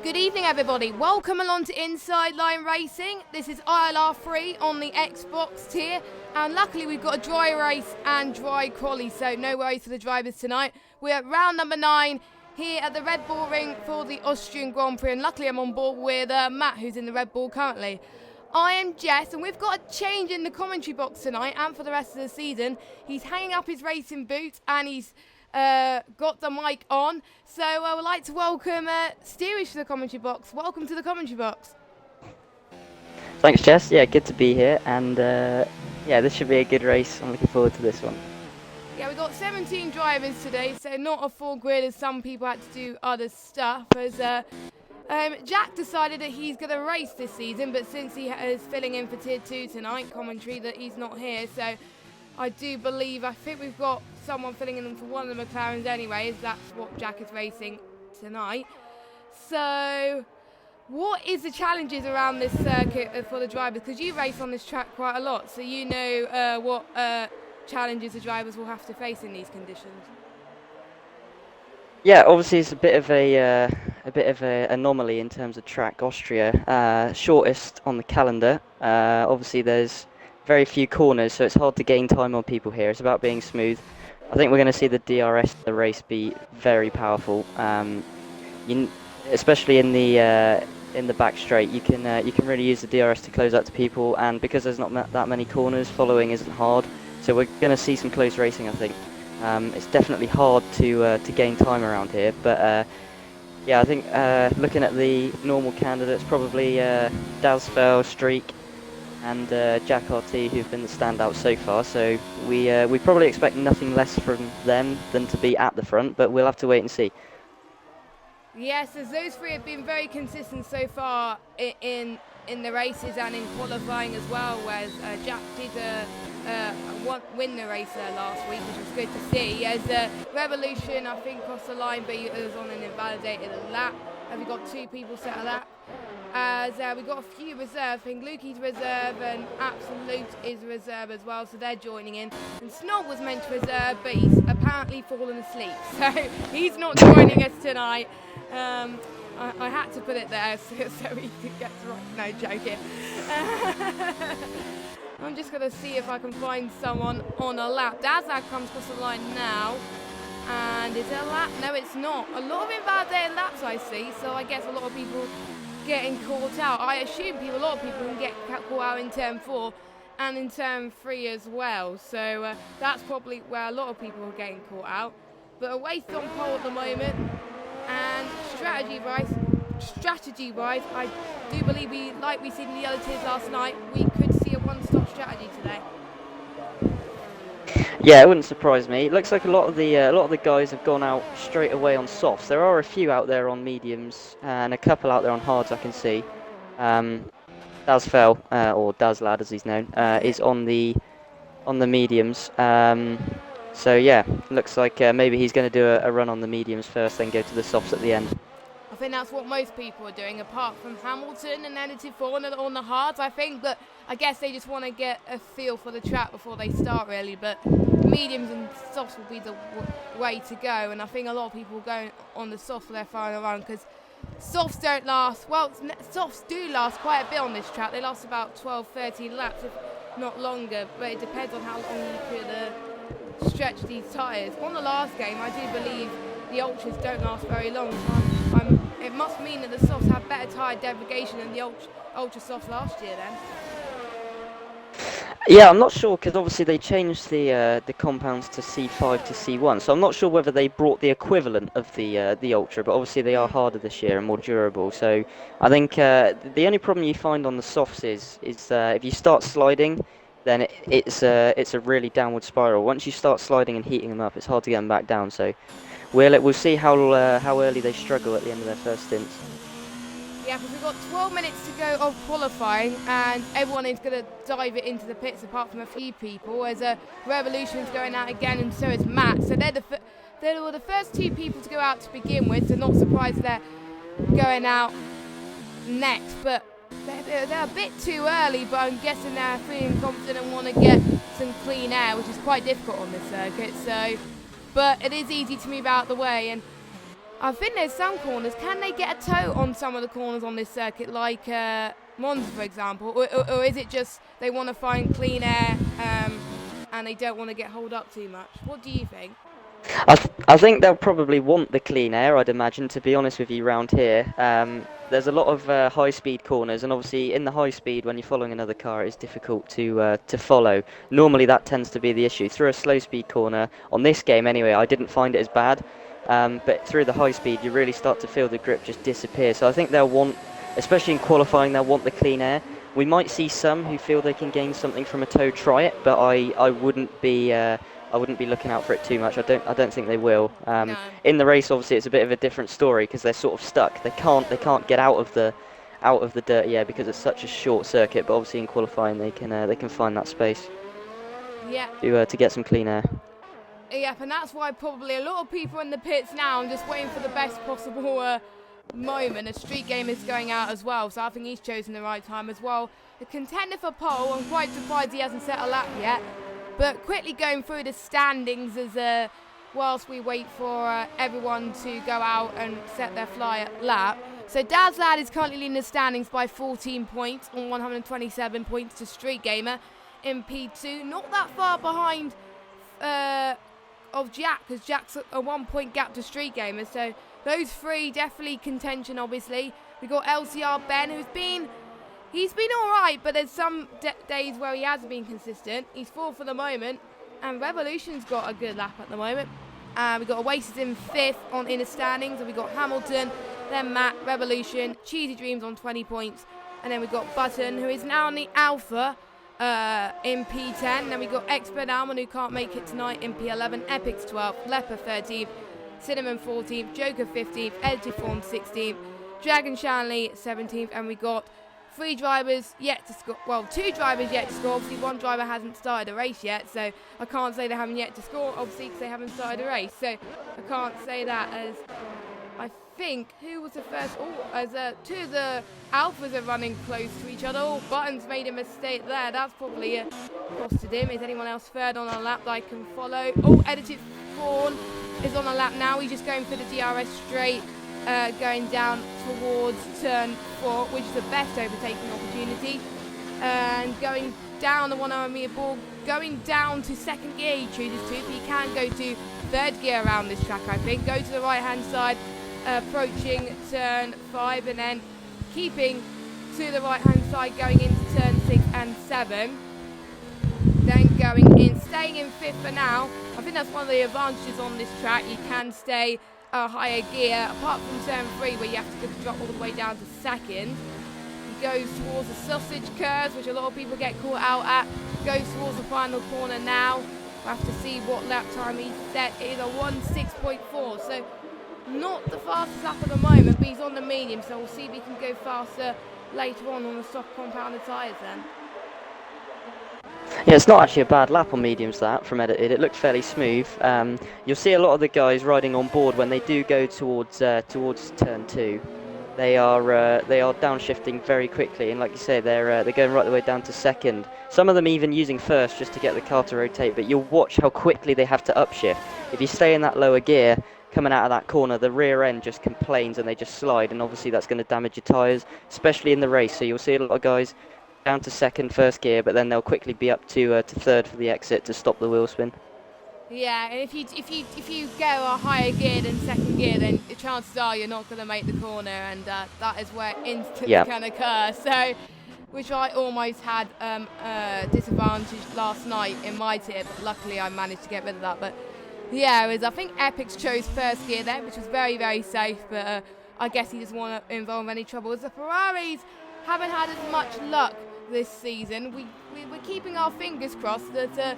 Good evening, everybody. Welcome along to Inside Line Racing. This is ILR3 on the Xbox tier, and luckily we've got a dry race and dry quali, so no worries for the drivers tonight. We're at round number 9 here at the Red Bull Ring for the Austrian Grand Prix, and luckily I'm on board with Matt, who's in the Red Bull currently. I am Jess, and we've got a change in the commentary box tonight and for the rest of the season. He's hanging up his racing boots and he's got the mic on, so I would like to welcome Steerage to the commentary box. Welcome to the commentary box. Thanks, Jess. Yeah, good to be here, and yeah, this should be a good race. I'm looking forward to this one. Yeah, we've got 17 drivers today, so not a full grid as some people had to do other stuff. As Jack decided that he's going to race this season, but since he is filling in for Tier 2 tonight, commentary, that he's not here, so I think we've got someone filling in for one of the McLarens anyway, as that's what Jack is racing tonight. So, what is the challenges around this circuit for the drivers? Because you race on this track quite a lot, so you know what challenges the drivers will have to face in these conditions. Yeah, obviously it's a bit of a anomaly in terms of track. Austria, shortest on the calendar. Obviously there's very few corners, so it's hard to gain time on people here. It's about being smooth. I think we're going to see the DRS of the race be very powerful, especially in the back straight. You can really use the DRS to close out to people, and because there's not that many corners, following isn't hard. So we're going to see some close racing, I think. It's definitely hard to gain time around here, but yeah, I think looking at the normal candidates, probably Dalsfell, Streak, and Jack RT, who've been the standouts so far. So we probably expect nothing less from them than to be at the front, but we'll have to wait and see. Yes, as those three have been very consistent so far in the races and in qualifying as well, whereas Jack did win the race last week, which was good to see. As Revolution, I think, crossed the line, but he was on an invalidated lap. We've got 2 people set a lap. As we've got a few reserve. I think Lukey's reserve and Absolute is reserve as well, so they're joining in. And Snog was meant to reserve, but he's apparently fallen asleep, so he's not joining us tonight. I had to put it there so he could get to right. No, joking. I'm just going to see if I can find someone on a lap. Dazag comes across the line now. And is it a lap? No, it's not. A lot of invalidated laps I see, so I guess a lot of people getting caught out. I assume a lot of people can get caught out in turn 4 and in turn 3 as well. So that's probably where a lot of people are getting caught out. But a race on pole at the moment. And strategy-wise, I do believe like we seen in the other tiers last night, we could see a one-stop strategy today. Yeah, it wouldn't surprise me. It looks like a lot of the guys have gone out straight away on softs. There are a few out there on mediums and a couple out there on hards. I can see. Dazfell, or Dazlad as he's known, is on the mediums. So yeah, looks like maybe he's going to do a run on the mediums first, then go to the softs at the end. I think that's what most people are doing, apart from Hamilton and Negative 4 on the hards, I think. But I guess they just want to get a feel for the track before they start, really. But mediums and softs will be the way to go. And I think a lot of people will go on the softs for their final run, because softs don't last. Well, softs do last quite a bit on this track. They last about 12, 13 laps, if not longer. But it depends on how long you could stretch these tyres. On the last game, I do believe the ultras don't last very long. It must mean that the softs have better tyre degradation than the ultra softs last year then. Yeah, I'm not sure, because obviously they changed the compounds to C5 to C1, so I'm not sure whether they brought the equivalent of the ultra, but obviously they are harder this year and more durable. So I think the only problem you find on the softs is if you start sliding, then it's a really downward spiral. Once you start sliding and heating them up, it's hard to get them back down. So we'll see how early they struggle at the end of their first stints. Yeah, because we've got 12 minutes to go of qualifying, and everyone is going to dive it into the pits apart from a few people, as Revolution's going out again, and so is Matt. So they were the first 2 people to go out to begin with, so not surprised they're going out next. But they're a bit too early, but I'm guessing they're feeling confident and want to get some clean air, which is quite difficult on this circuit. So, but it is easy to move out of the way, and I think there's some corners. Can they get a toe on some of the corners on this circuit, like Monza, for example? Or is it just they want to find clean air and they don't want to get holed up too much? What do you think? I think they'll probably want the clean air, I'd imagine, to be honest with you, round here. There's a lot of high-speed corners, and obviously in the high speed, when you're following another car, it's difficult to follow. Normally that tends to be the issue. Through a slow-speed corner, on this game anyway, I didn't find it as bad, but through the high speed, you really start to feel the grip just disappear. So I think they'll want, especially in qualifying, they'll want the clean air. We might see some who feel they can gain something from a toe try it, but I wouldn't be looking out for it too much. I don't think they will. No. In the race, obviously, it's a bit of a different story because they're sort of stuck. They can't get out of the dirt, yeah, because it's such a short circuit. But obviously, in qualifying, they can find that space. Yeah. To get some clean air. Yep, and that's why probably a lot of people in the pits now are just waiting for the best possible moment. A street game is going out as well, so I think he's chosen the right time as well. The contender for pole, I'm quite surprised he hasn't set a lap yet. But quickly going through the standings as whilst we wait for everyone to go out and set their lap. So Dad's Lad is currently leading the standings by 14 points on 127 points to Street Gamer in P2. Not that far behind of Jack, because Jack's a 1 point gap to Street Gamer. So those three definitely contention, obviously. We got LCR Ben, He's been all right, but there's some days where he hasn't been consistent. He's fourth for the moment, and Revolution's got a good lap at the moment. We've got Oasis in fifth in the standings, and we've got Hamilton, then Matt, Revolution, Cheesy Dreams on 20 points, and then we've got Button, who is now in the Alpha in P10. Then we've got XB1, who can't make it tonight, in P11, Epic's 12th, Leper 13th, Cinnamon 14th, Joker 15th, Edgeform 16th, Dragon Shanley 17th, and we got three drivers yet to score. Well, two drivers yet to score. Obviously, one driver hasn't started a race yet, so I can't say they haven't yet to score, obviously, because they haven't started a race. So I can't say that, as I think, who was the first? As two of the Alphas are running close to each other. Buttons made a mistake there. That's probably costed him. Is anyone else third on a lap that I can follow? Edited Fawn is on a lap now. He's just going for the DRS straight. Going down towards turn 4, which is the best overtaking opportunity, and going down the 100 metre ball, going down to second gear. He chooses to, but he can go to third gear around this track, I think. Go to the right hand side, approaching turn 5, and then keeping to the right hand side, going into turn 6 and 7. Then going in, staying in 5th for now. I think that's one of the advantages on this track. You can stay a higher gear, apart from turn 3 where you have to drop all the way down to second. He goes towards the sausage curves, which a lot of people get caught out at. Goes towards the final corner now. We'll have to see what lap time he set. It is a 1:06.4, so not the fastest lap at the moment, but he's on the medium, so we'll see if he can go faster later on the soft compounded tyres then. Yeah, it's not actually a bad lap on mediums, that, from edited. It looked fairly smooth. You'll see a lot of the guys riding on board when they do go towards turn 2. They are downshifting very quickly, and like you say, they're going right the way down to second. Some of them even using first just to get the car to rotate, but you'll watch how quickly they have to upshift. If you stay in that lower gear, coming out of that corner, the rear end just complains and they just slide, and obviously that's going to damage your tyres, especially in the race. So you'll see a lot of guys down to second, first gear, but then they'll quickly be up to third for the exit to stop the wheel spin. Yeah, and if you go a higher gear than second gear, then the chances are you're not going to make the corner, and that is where incidents can occur. So, which I almost had disadvantage last night in my tip. Luckily, I managed to get rid of that. But yeah, I think Epix chose first gear then, which was very, very safe. But I guess he doesn't want to involve any trouble. As the Ferraris haven't had as much luck this season, we're keeping our fingers crossed that the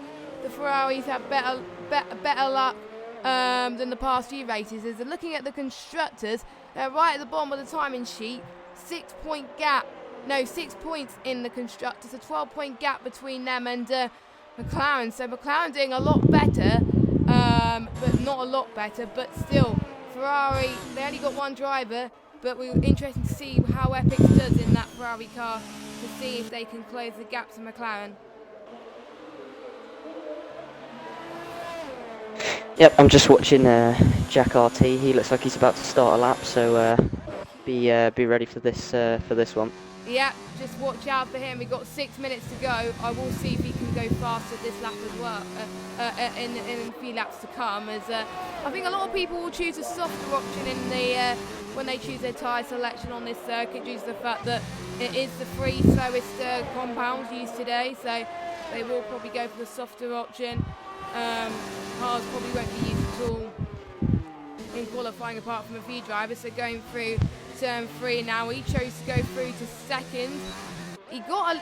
Ferraris have better luck than the past few races. As they're looking at the constructors, they're right at the bottom of the timing sheet. 6 points in the constructors, a 12-point gap between them and McLaren. So McLaren doing a lot better, but not a lot better, but still, Ferrari, they only got one driver, but we were interested to see how Epix does in that Ferrari car, to see if they can close the gap to McLaren. Yep, I'm just watching Jack RT. He looks like he's about to start a lap, so be ready for this one. Yeah, just watch out for him. We've got 6 minutes to go. I will see if he can go faster this lap as well, in a few laps to come. As I think a lot of people will choose a softer option in the when they choose their tyre selection on this circuit, due to the fact that it is the 3 slowest compounds used today. So they will probably go for the softer option. Cars probably won't be used at all in qualifying, apart from a few drivers. So going through turn 3 now, he chose to go through to second. He had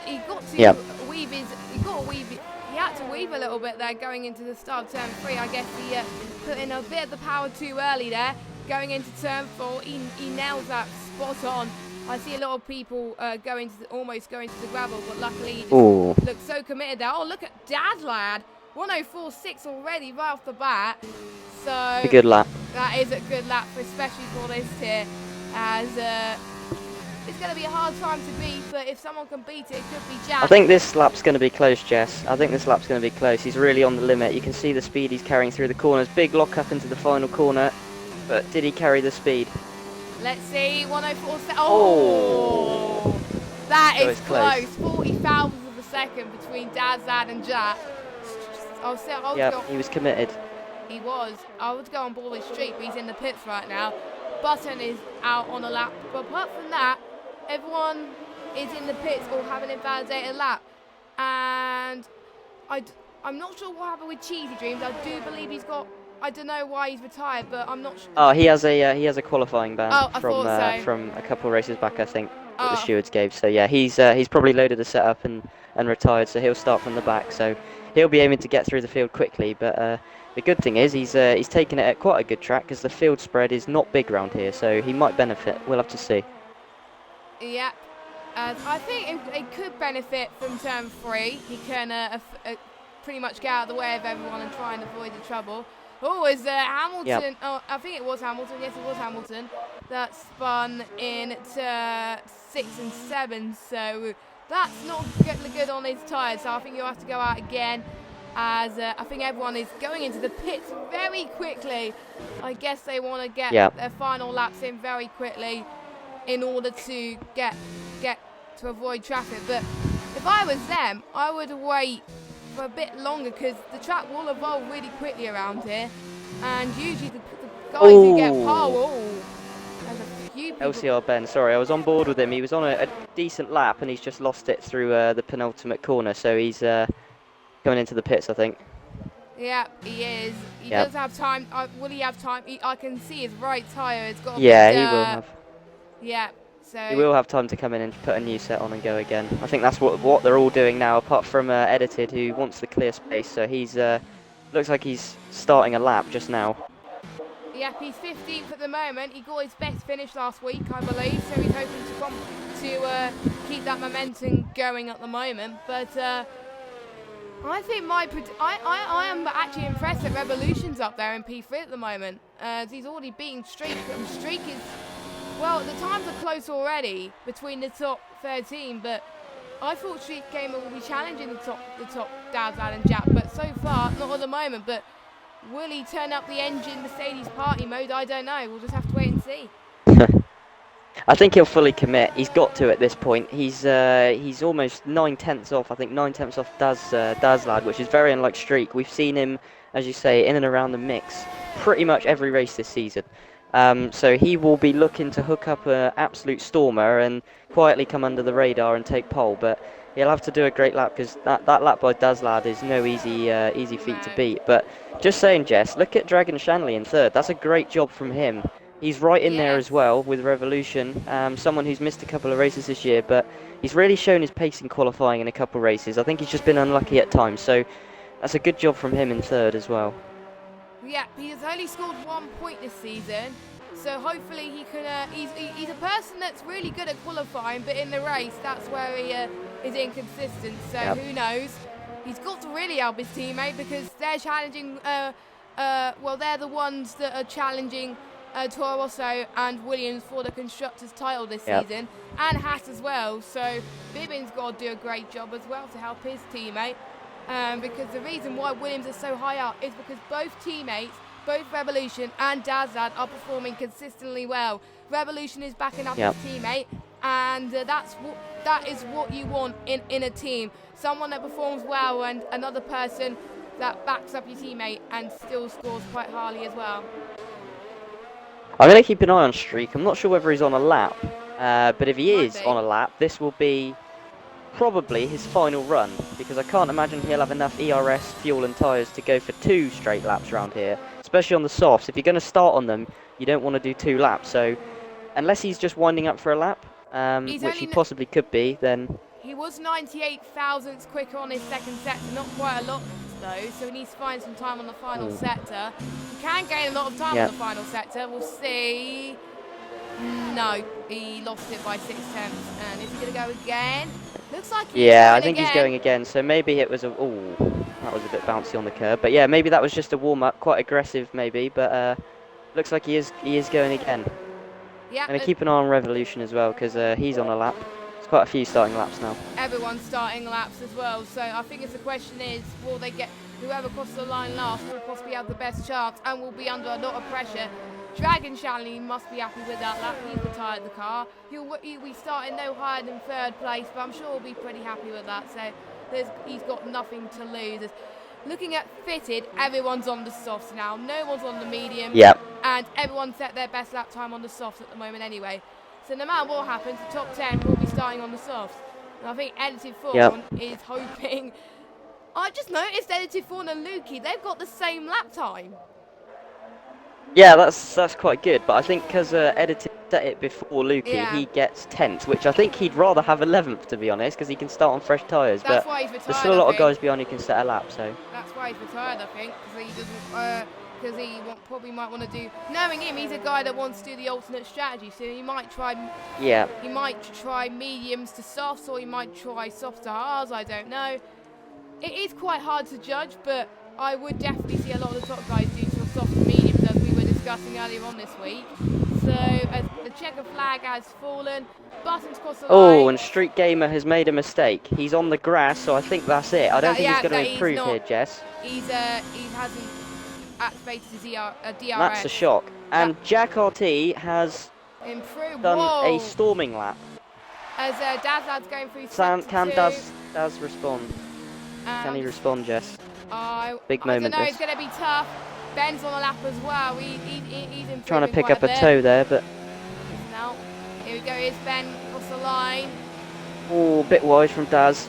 to weave a little bit there going into the start of turn 3. I guess he put in a bit of the power too early there. Going into turn 4, he nails that spot on. I see a lot of people almost going to the gravel, but luckily he just looked so committed there. Oh, look at Dad Lad, 104.6 already right off the bat. So A good lap. that is a good lap, especially for this tier, as it's going to be a hard time to beat, but if someone can beat it, it could be Jack. I think this lap's going to be close, Jess. I think this lap's going to be close. He's really on the limit. You can see the speed he's carrying through the corners. Big lock up into the final corner, but did he carry the speed? Let's see, 104. Oh, that is close. 40 thousandths of a second between Dad's Dad and Jack. He was committed. He was. I would go on board with Street, but he's in the pits right now. Button is out on a lap, but apart from that, everyone is in the pits or having an invalidated lap. And I'm not sure what happened with Cheesy Dreams. I do believe he's got. I don't know why he's retired, but I'm not sure. Oh, he has a qualifying ban from a couple of races back, I think, that the stewards gave. So yeah, he's probably loaded the setup and retired. So he'll start from the back. So he'll be aiming to get through the field quickly. But the good thing is he's taken it at quite a good track, because the field spread is not big around here. So he might benefit. We'll have to see. Yeah, I think it could benefit from turn 3. He can pretty much get out of the way of everyone and try and avoid the trouble. Oh, is Hamilton? Yep. Oh, I think it was Hamilton. Yes, it was Hamilton. That spun into 6 and 7. So that's not good on his tyres. So I think you'll have to go out again, as I think everyone is going into the pits very quickly. I guess they want to get their final laps in very quickly in order to get to avoid traffic. But if I was them, I would wait for a bit longer, because the track will evolve really quickly around here, and usually the guys who get there's a few people. LCR Ben, sorry, I was on board with him. He was on a decent lap, and he's just lost it through the penultimate corner, so he's going into the pits, I think. Yeah, he is. He does have time. Will he have time? I can see his right tyre. It's got. He will have. Yeah. So he will have time to come in and put a new set on and go again. I think that's what they're all doing now, apart from Edited, who wants the clear space. So he's looks like he's starting a lap just now. Yep, he's 15th at the moment. He got his best finish last week, I believe. So he's hoping to keep that momentum going at the moment. But I think I am actually impressed that Revolution's up there in P3 at the moment. He's already beaten Streak, and Streak is. Well, the times are close already between the top 13, but I thought Street Gamer would be challenging the top Dad's Lad and Jack, but so far, not at the moment. But will he turn up the engine Mercedes party mode? I don't know. We'll just have to wait and see. I think he'll fully commit. He's got to at this point. He's almost 9/10 off. I think 9/10 off Dad's Lad, which is very unlike Streak. We've seen him, as you say, in and around the mix pretty much every race this season. So he will be looking to hook up an absolute stormer and quietly come under the radar and take pole, but he'll have to do a great lap, because that lap by Dazlad is no easy feat to beat. But just saying, Jess, look at Dragon Shanley in third. That's a great job from him. He's right in there as well with Revolution, someone who's missed a couple of races this year, but he's really shown his pace in qualifying in a couple of races. I think he's just been unlucky at times, so that's a good job from him in third as well. Yeah, he has only scored 1 point this season, so hopefully he can. He's a person that's really good at qualifying, but in the race, that's where he is inconsistent. So who knows? He's got to really help his teammate, because they're challenging. Well, they're the ones that are challenging Toro Rosso and Williams for the constructors' title this season, and Haas as well. So Bibbin's got to do a great job as well to help his teammate. because the reason why Williams is so high up is because both teammates, both Revolution and Dazlad, are performing consistently well. Revolution is backing up his teammate, and that is what you want in a team. Someone that performs well and another person that backs up your teammate and still scores quite highly as well. I'm going to keep an eye on Streak. I'm not sure whether he's on a lap, but if he is on a lap, this will be probably his final run, because I can't imagine he'll have enough ERS, fuel and tyres to go for 2 straight laps around here, especially on the softs. If you're going to start on them, you don't want to do 2 laps, so unless he's just winding up for a lap, which he possibly could be, then... He was 98 thousandths quicker on his second sector, not quite a lot though, so he needs to find some time on the final sector. He can gain a lot of time on the final sector, we'll see. No, he lost it by 6 tenths, and is he going to go again? Looks like he's I think he's going again, so maybe it was a... Ooh, that was a bit bouncy on the curb, but yeah, maybe that was just a warm-up, quite aggressive maybe, but looks like he is going again. Yeah, and keep an eye on Revolution as well, because he's on a lap. There's quite a few starting laps now. Everyone's starting laps as well, so I think the question is, will they get whoever crosses the line last will possibly have the best chance and will be under a lot of pressure. Dragon Shanley must be happy with that lap. He's retired the car. He'll be starting no higher than 3rd place, but I'm sure he'll be pretty happy with that. So he's got nothing to lose. Looking at fitted, everyone's on the softs now. No one's on the medium. And everyone set their best lap time on the softs at the moment anyway. So no matter what happens, the top 10 will be starting on the softs. And I think Edited Fawn is hoping... I just noticed Edited Fawn and Lukey, they've got the same lap time. Yeah, that's quite good, but I think because Edited set it before Lukey, he gets 10th, which I think he'd rather have 11th, to be honest, because he can start on fresh tyres. That's why he's retired, there's still a lot of guys behind who can set a lap, so... That's why he's retired, I think, because he doesn't... because he probably might want to do... Knowing him, he's a guy that wants to do the alternate strategy, so he might try... He might try mediums to softs, or he might try softs to hards, I don't know. It is quite hard to judge, but I would definitely see a lot of the top guys do some soft to mediums, as we were discussing earlier on this week. So, as the checker flag has fallen, buttons cross the line. Oh, and Street Gamer has made a mistake. He's on the grass, so I think that's it. I don't think he's going to improve here, Jess. He hasn't activated his DRS. That's a shock. And Jack RT has done a storming lap. As Dazlad's going through sector Can 2. Daz respond? Can he respond, Jess? Big moment. I don't know, it's going to be tough. Ben's on the lap as well. He's trying to pick up a toe there, but... Now, here we go, here's Ben across the line. Oh, a bit wide from Daz.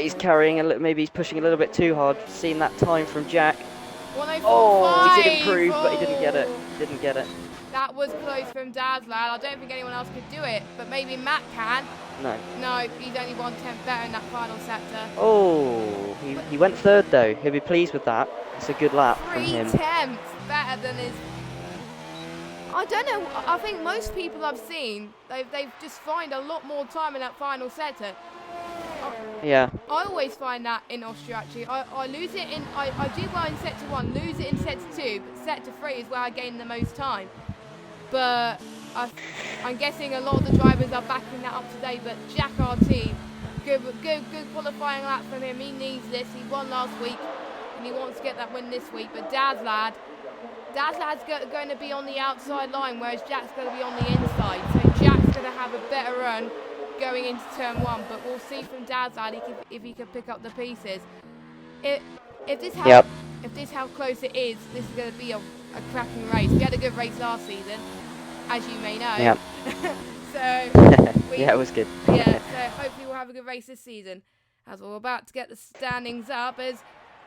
He's carrying a little, maybe he's pushing a little bit too hard. Seeing that time from Jack. 104.5. Oh, he did improve, but he didn't get it. Didn't get it. That was close from Dazlad. I don't think anyone else could do it, but maybe Matt can. No. No, he's only 1 tenth better in that final sector. Oh, he went 3rd though. He'll be pleased with that. It's a good lap from him. 3 tenths better than his... I don't know. I think most people I've seen, they've just find a lot more time in that final sector. Yeah. I always find that in Austria actually. I lose it in... I do well in sector 1, lose it in sector 2, but sector 3 is where I gain the most time. But I'm guessing a lot of the drivers are backing that up today. But Jack RT, good qualifying lap from him. He needs this. He won last week, and he wants to get that win this week. But Dazlad's going to be on the outside line, whereas Jack's going to be on the inside. So Jack's going to have a better run going into turn 1. But we'll see from Dazlad if he can pick up the pieces. If this how close it is, this is going to be a cracking race. We had a good race last season, as you may know. Yep. Yeah, it was good. Yeah, so hopefully we'll have a good race this season. As we're about to get the standings up,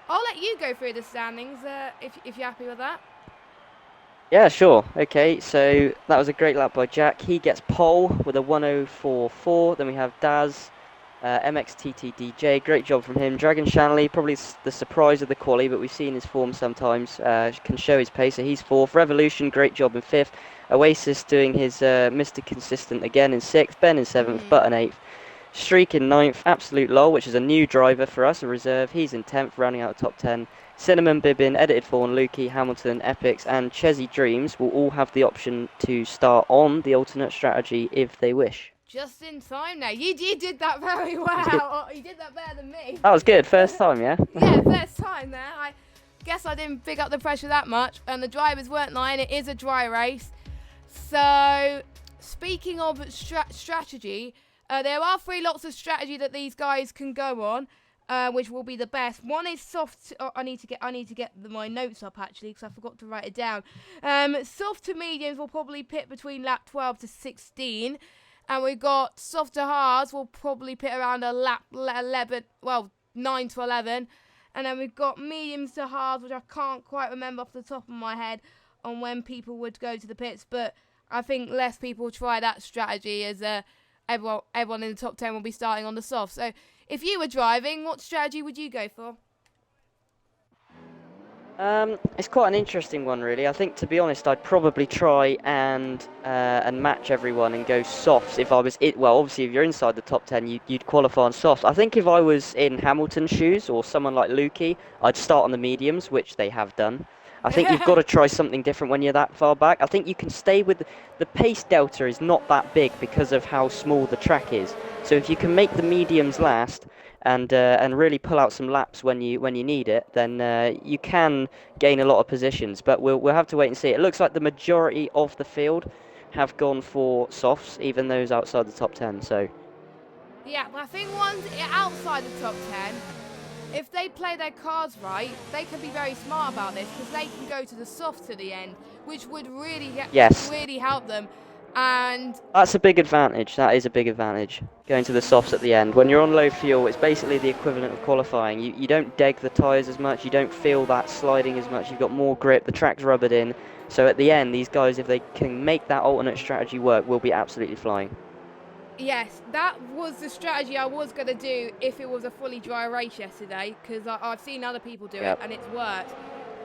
I'll let you go through the standings if you're happy with that. Yeah, sure. Okay, so that was a great lap by Jack. He gets pole with a 104.4. Then we have Daz, MXTTDJ. Great job from him. Dragon Shanley, probably the surprise of the quali, but we've seen his form sometimes. Can show his pace, so he's 4th. Revolution, great job in 5th. Oasis doing his Mr. Consistent again in 6th. Ben in 7th, Button 8th. Streak in 9th. Absolute Lol, which is a new driver for us, a reserve. He's in 10th, rounding out the top 10. Cinnamon, Bibbin, Edited Fawn, Lukey, Hamilton, Epics and Chesy Dreams will all have the option to start on the alternate strategy if they wish. Just in time now. You did that very well. You did that better than me. That was good. First time, yeah? Yeah, first time there. I guess I didn't pick up the pressure that much, and the drivers weren't lying. It is a dry race. So, speaking of strategy, there are 3 lots of strategy that these guys can go on, which will be the best. One is soft. I need to get my notes up actually because I forgot to write it down. Soft to mediums will probably pit between lap 12 to 16. And we've got soft to hards, we'll probably pit around a lap 11, well, 9 to 11. And then we've got mediums to hards, which I can't quite remember off the top of my head on when people would go to the pits. But I think less people try that strategy as everyone in the top 10 will be starting on the soft. So if you were driving, what strategy would you go for? It's quite an interesting one, really. I think, to be honest, I'd probably try and match everyone and go softs if I was well, obviously, if you're inside the top 10, you'd qualify on softs. I think if I was in Hamilton's shoes or someone like Lukey, I'd start on the mediums, which they have done. I think you've got to try something different when you're that far back. I think you can stay with the pace delta is not that big because of how small the track is. So if you can make the mediums last and really pull out some laps when you need it, then you can gain a lot of positions. But we'll have to wait and see. It looks like the majority of the field have gone for softs, even those outside the top 10. So yeah, but I think ones outside the top 10, if they play their cards right, they can be very smart about this because they can go to the softs at the end, which would really really help them. And that's a big advantage. That is a big advantage, going to the softs at the end. When you're on low fuel, it's basically the equivalent of qualifying. You don't deg the tyres as much, you don't feel that sliding as much, you've got more grip, the track's rubbered in. So at the end, these guys, if they can make that alternate strategy work, will be absolutely flying. Yes, that was the strategy I was going to do if it was a fully dry race yesterday, because I've seen other people do it and it's worked.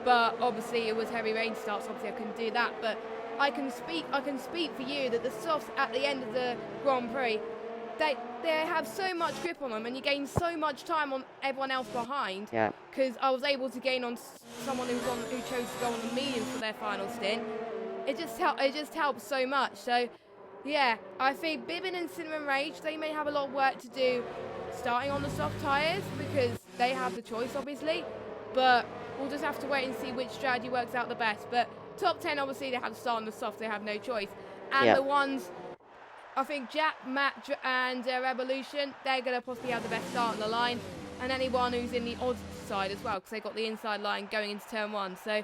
But obviously it was heavy rain starts, obviously I couldn't do that. But I can speak for you that the softs at the end of the Grand Prix, they have so much grip on them, and you gain so much time on everyone else behind. Yeah. Because I was able to gain on someone who chose to go on the mediums for their final stint. It just helps so much. So yeah, I think Bibbin and Cinnamon Rage, they may have a lot of work to do starting on the soft tyres because they have the choice obviously. But we'll just have to wait and see which strategy works out the best. But top 10, obviously, they have to start on the soft. They have no choice. And the ones, I think Jack, Matt, and Revolution, they're going to possibly have the best start on the line. And anyone who's in the odd side as well, because they've got the inside line going into turn 1. So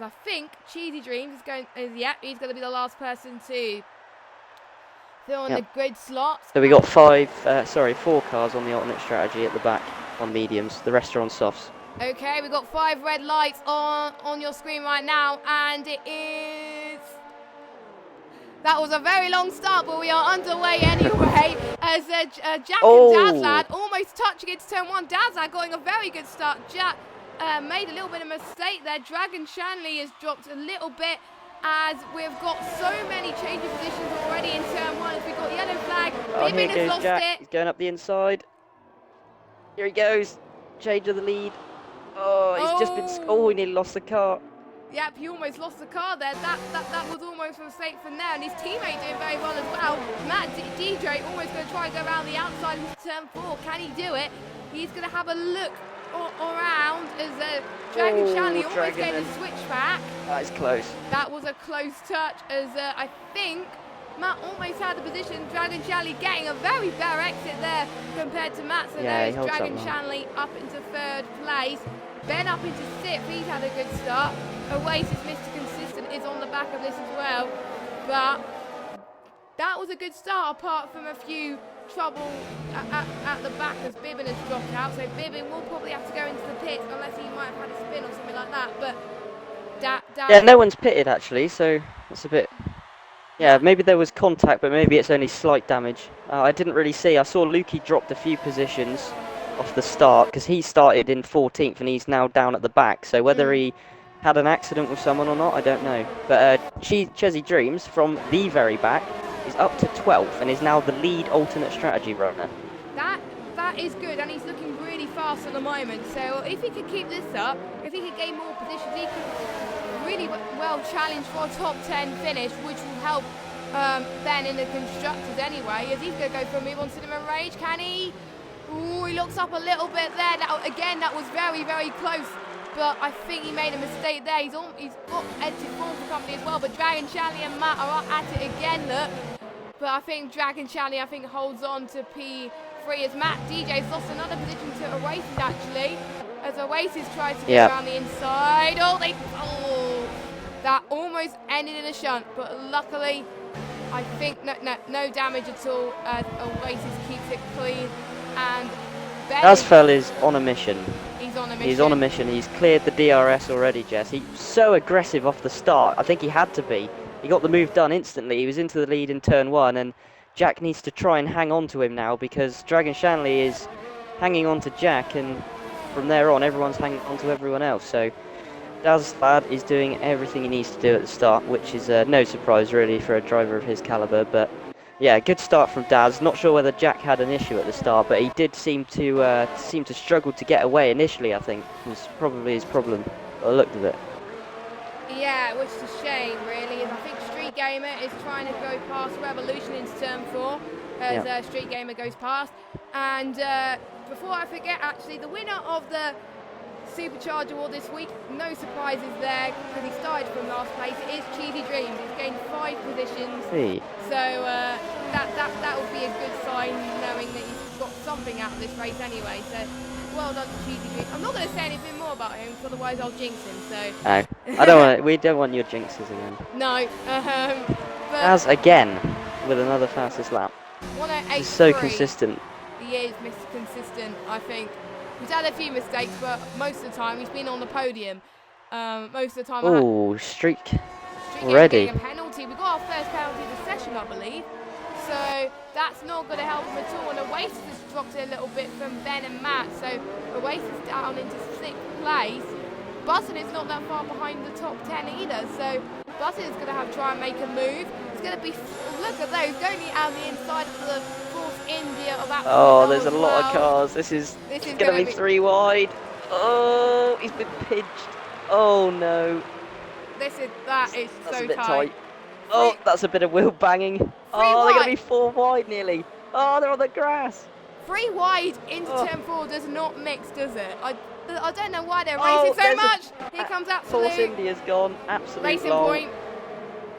I think Cheesy Dreams he's going to be the last person to fill on the grid slots. So we got 4 cars on the alternate strategy at the back on mediums. The rest are on softs. Okay, we've got 5 red lights on your screen right now, and it is... That was a very long start, but we are underway anyway, as Jack and Dazlad almost touching into turn 1. Dazlad getting a very good start. Jack made a little bit of a mistake there. Dragon Shanley has dropped a little bit, as we've got so many changing positions already in turn 1. As we've got yellow flag, Bibbin has lost it. He's going up the inside. Here he goes. Change of the lead. Oh, he's just been... Oh, he nearly lost the car. Yep, he almost lost the car there. That was almost a mistake from there. And his teammate doing very well as well. Matt DJ almost going to try and go around the outside into turn 4. Can he do it? He's going to have a look around as Dragon Shanley almost getting the switch back. That is close. That was a close touch as I think Matt almost had the position. Dragon Shanley getting a very better exit there compared to Matt. So there's Dragon Shanley up into 3rd place. Ben up into 6th. He's had a good start. Oasis Mr. Consistent is on the back of this as well. But that was a good start apart from a few trouble at the back as Bibbin has dropped out. So Bibbin will probably have to go into the pit unless he might have had a spin or something like that. But yeah, no one's pitted actually, so that's a bit... Yeah, maybe there was contact, but maybe it's only slight damage. I didn't really see. I saw Lukey dropped a few positions off the start because he started in 14th and he's now down at the back. So whether he had an accident with someone or not, I don't know. But Chezzy Dreams from the very back is up to 12th and is now the lead alternate strategy runner. That is good, and he's looking really fast at the moment. So if he could keep this up, if he could gain more positions, he could really well challenge for a top 10 finish, which will help Ben in the constructors anyway, as he's going to go for a move on Cinnamon Rage. Can he? Ooh, he looks up a little bit there. That was very, very close. But I think he made a mistake there. He's got edited form for company as well. But Dragon Shanley and Matt are at it again, look. But I think Dragon Shanley, holds on to P3 as Matt DJ's lost another position to Oasis, actually. As Oasis tries to get around the inside. Oh, that almost ended in a shunt. But luckily, I think no damage at all as Oasis keeps it clean. And Asfel is on a mission. He's on a mission. He's on a mission. He's cleared the DRS already, Jess. He's so aggressive off the start. I think he had to be. He got the move done instantly. He was into the lead in turn 1, and Jack needs to try and hang on to him now because Dragon Shanley is hanging on to Jack, and from there on, everyone's hanging on to everyone else. So Daz Lad is doing everything he needs to do at the start, which is no surprise really for a driver of his caliber. But yeah, good start from Daz. Not sure whether Jack had an issue at the start, but he did seem to struggle to get away initially. I think was probably his problem. I looked at it. Yeah, which is a shame, really. I think Street Gamer is trying to go past Revolution into turn 4 as Street Gamer goes past. And before I forget, actually, the winner of the Supercharger Award this week, no surprises there because he started from last place. It is Cheesy Dreams. He's gained 5 positions. Hey. So that would be a good sign, knowing that he's got something out of this race anyway. So well done to Cheesy Dreams. I'm not going to say anything more about him, because otherwise I'll jinx him. So no, I don't want. We don't want your jinxes again. No. But As again with another fastest lap. 108.3. He's so consistent. He is Mr. Consistent, I think. He's had a few mistakes, but most of the time he's been on the podium. Most of the time. Oh, streak already. A penalty. We got our first penalty of the session, I believe. So that's not going to help him at all. And Oasis has dropped it a little bit from Ben and Matt. So Oasis down into 6th place. Button is not that far behind the top 10 either. So Button is going to have to try and make a move. It's going to be, look at those, going out the inside of the Force India of that. Oh, there's a lot of cars. This is going to be 3 wide. Oh, he's been pinched. Oh no. That is that's so a bit tight. Oh, that's a bit of wheel banging. Oh, wide. They're going to be 4 wide nearly. Oh, they're on the grass. 3 wide into turn 4 does not mix, does it? I don't know why they're racing so much. Here comes Absolute. Force India's gone. Absolute Racing long. point.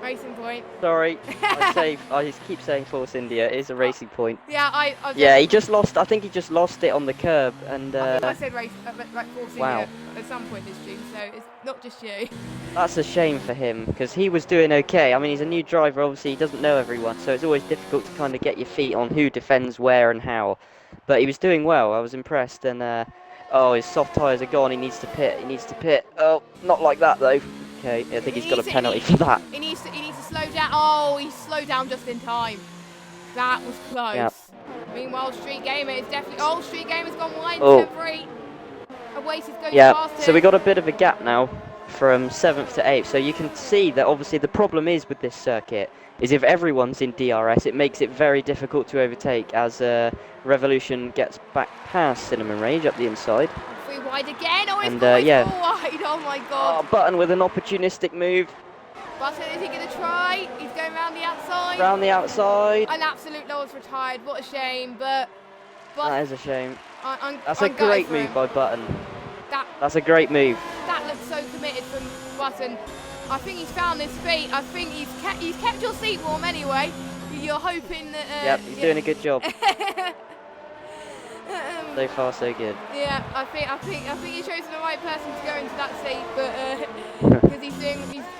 Racing point. Sorry, I just keep saying Force India. It is a racing point. Yeah, yeah, he just lost. I think he just lost it on the curb, and. I think I said Force India at some point this June, so it's not just you. That's a shame for him because he was doing okay. I mean, he's a new driver. Obviously, he doesn't know everyone, so it's always difficult to kind of get your feet on who defends where and how. But he was doing well. I was impressed, and oh, his soft tyres are gone. He needs to pit. He needs to pit. Oh, not like that though. Okay, I think he's got a penalty for that. He needs to slow down. Oh, he slowed down just in time. That was close. Yep. Meanwhile, Street Gamer is definitely. Oh, Street Gamer's gone wide. Turn 3. Oasis goes past him. So we got a bit of a gap now from 7th to 8th. So you can see that obviously the problem is with this circuit is if everyone's in DRS, it makes it very difficult to overtake as Revolution gets back past Cinnamon Rage up the inside. 3 wide again. Oh, it's 4 wide. Oh my god. Oh, Button with an opportunistic move. Button, is he going to try? He's going round the outside. Round the outside. An Absolute Lowell's retired. What a shame, but that is a shame. That's a great move by Button. That's a great move. That looks so committed from Button. I think he's found his feet. I think he's kept your seat warm anyway. You're hoping that. Yep, he's doing a good job. So far, so good. Yeah, I think he's chosen the right person to go into that seat, but because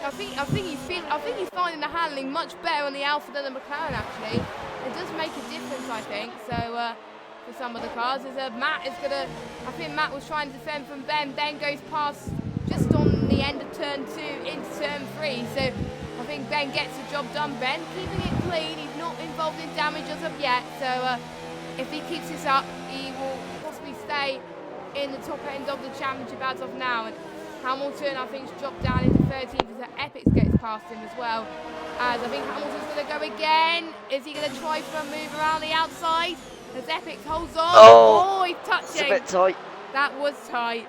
I think he's finding the handling much better on the Alpha than the McLaren. Actually, it does make a difference, I think. So for some of the cars, as Matt is gonna. I think Matt was trying to defend from Ben. Ben goes past just on the end of turn 2 into turn 3. So I think Ben gets the job done. Ben keeping it clean. He's not involved in damage as of yet. So if he keeps this up, he will possibly stay in the top end of the championship as of now. And Hamilton, I think, has dropped down into 13th as Epics gets past him as well. As I think Hamilton's going to go again. Is he going to try for a move around the outside? As Epics holds on. Oh, he's touching. It's a bit tight. That was tight.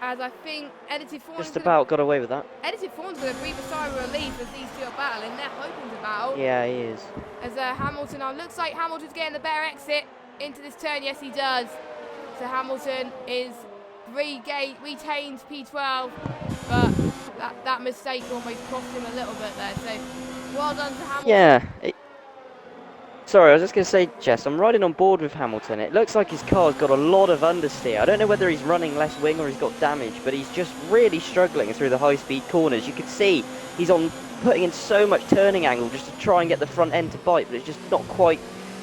as I think Edited Fawn's Just about got away with that. Edited Fawn's going to breathe a sigh of relief as these two are battling. They're hoping to battle. Yeah, he is. As Hamilton, looks like Hamilton's getting the better exit into this turn. Yes, he does. So Hamilton is retains P12, but that mistake almost cost him a little bit there. So well done to Hamilton. Yeah. Sorry, I was just going to say, Jess, I'm riding on board with Hamilton. It looks like his car's got a lot of understeer. I don't know whether he's running less wing or he's got damage, but he's just really struggling through the high-speed corners. You can see he's putting in so much turning angle just to try and get the front end to bite, but it's just not quite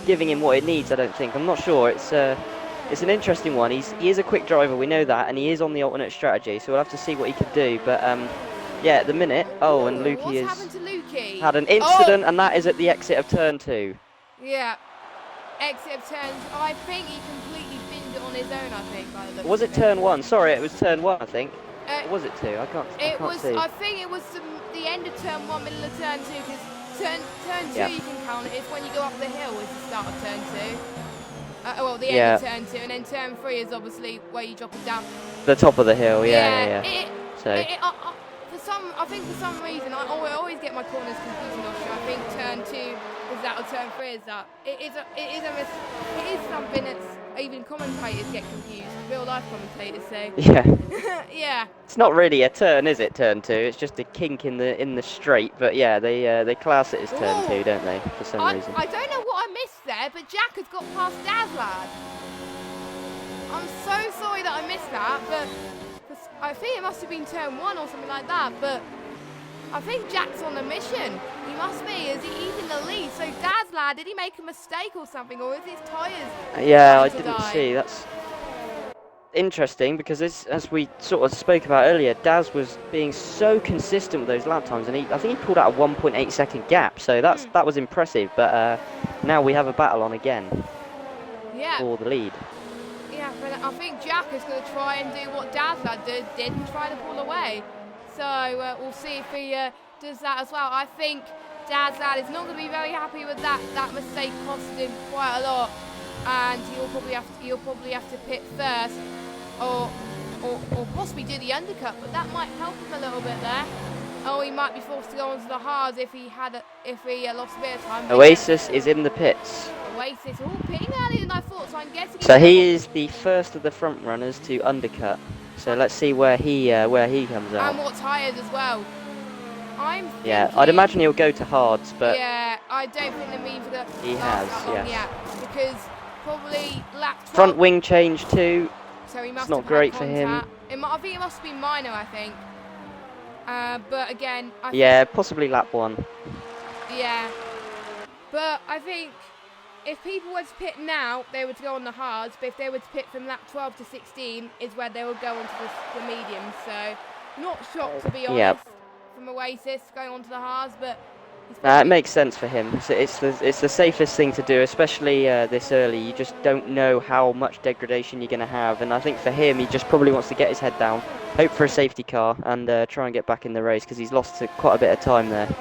giving him what it needs, I don't think. I'm not sure. It's an interesting one. He is a quick driver, we know that, and he is on the alternate strategy, so we'll have to see what he can do. But yeah, at the minute, and Lukey has had an incident, and that is at the exit of turn 2. Yeah, exit of turn. I think he completely binned it on his own. I think. By the looks Was it turn 1? Sorry, it was turn 1. I think. Or was it 2? I can't see. I think it was the end of turn 1, middle of turn 2. Because turn 2 you can count it. It's when you go up the hill. Is the start of turn 2. Well, the end of turn 2, and then turn 3 is obviously where you drop it down. The top of the hill. Yeah. I think for some reason I always get my corners confused in Austria. I think turn 2 is that or turn 3 is that. It is something that's even commentators get confused. Real life commentators say. Yeah. Yeah. It's not really a turn, is it? Turn 2. It's just a kink in the straight. But yeah, they class it as turn 2, don't they? For some reason. I don't know what I missed there, but Jack has got past Dazlad. I'm so sorry that I missed that, but I think it must have been turn 1 or something like that. But I think Jack's on a mission. He must be. He's in the lead. So Dazlad, did he make a mistake or something, or is his tyres? Yeah, I didn't see. That's interesting because as we sort of spoke about earlier, Daz was being so consistent with those lap times, and I think he pulled out a 1.8 second gap. So that was impressive. But now we have a battle on again. Yeah. For the lead. Yeah, but I think Jack is going to try and do what Dazlad did and try to pull away. So we'll see if he does that as well. I think Dazlad is not going to be very happy with that. That mistake costed him quite a lot, and he'll probably have to pit first, or possibly do the undercut. But that might help him a little bit there. Oh, he might be forced to go onto the hards if he lost a bit of time. Oasis is in the pits. Oasis, pitting earlier than I thought, so I'm guessing. So he is the first of the front runners to undercut. So let's see where he comes out. And what tyres as well. Yeah, I'd imagine he'll go to hards, but yeah, I don't think the mean for the he has, yeah, because probably lap 12. Front wing change too. So he must it's not great for him. I think it must be minor. I think. But again, possibly lap 1. Yeah, but I think if people were to pit now, they were to go on the hards. But if they were to pit from lap 12 to 16, is where they would go onto the mediums. So not shocked to be honest from Oasis going onto the hards, but it makes sense for him. It's the safest thing to do, especially this early. You just don't know how much degradation you're going to have, and I think for him, he just probably wants to get his head down, hope for a safety car, and try and get back in the race because he's lost quite a bit of time there.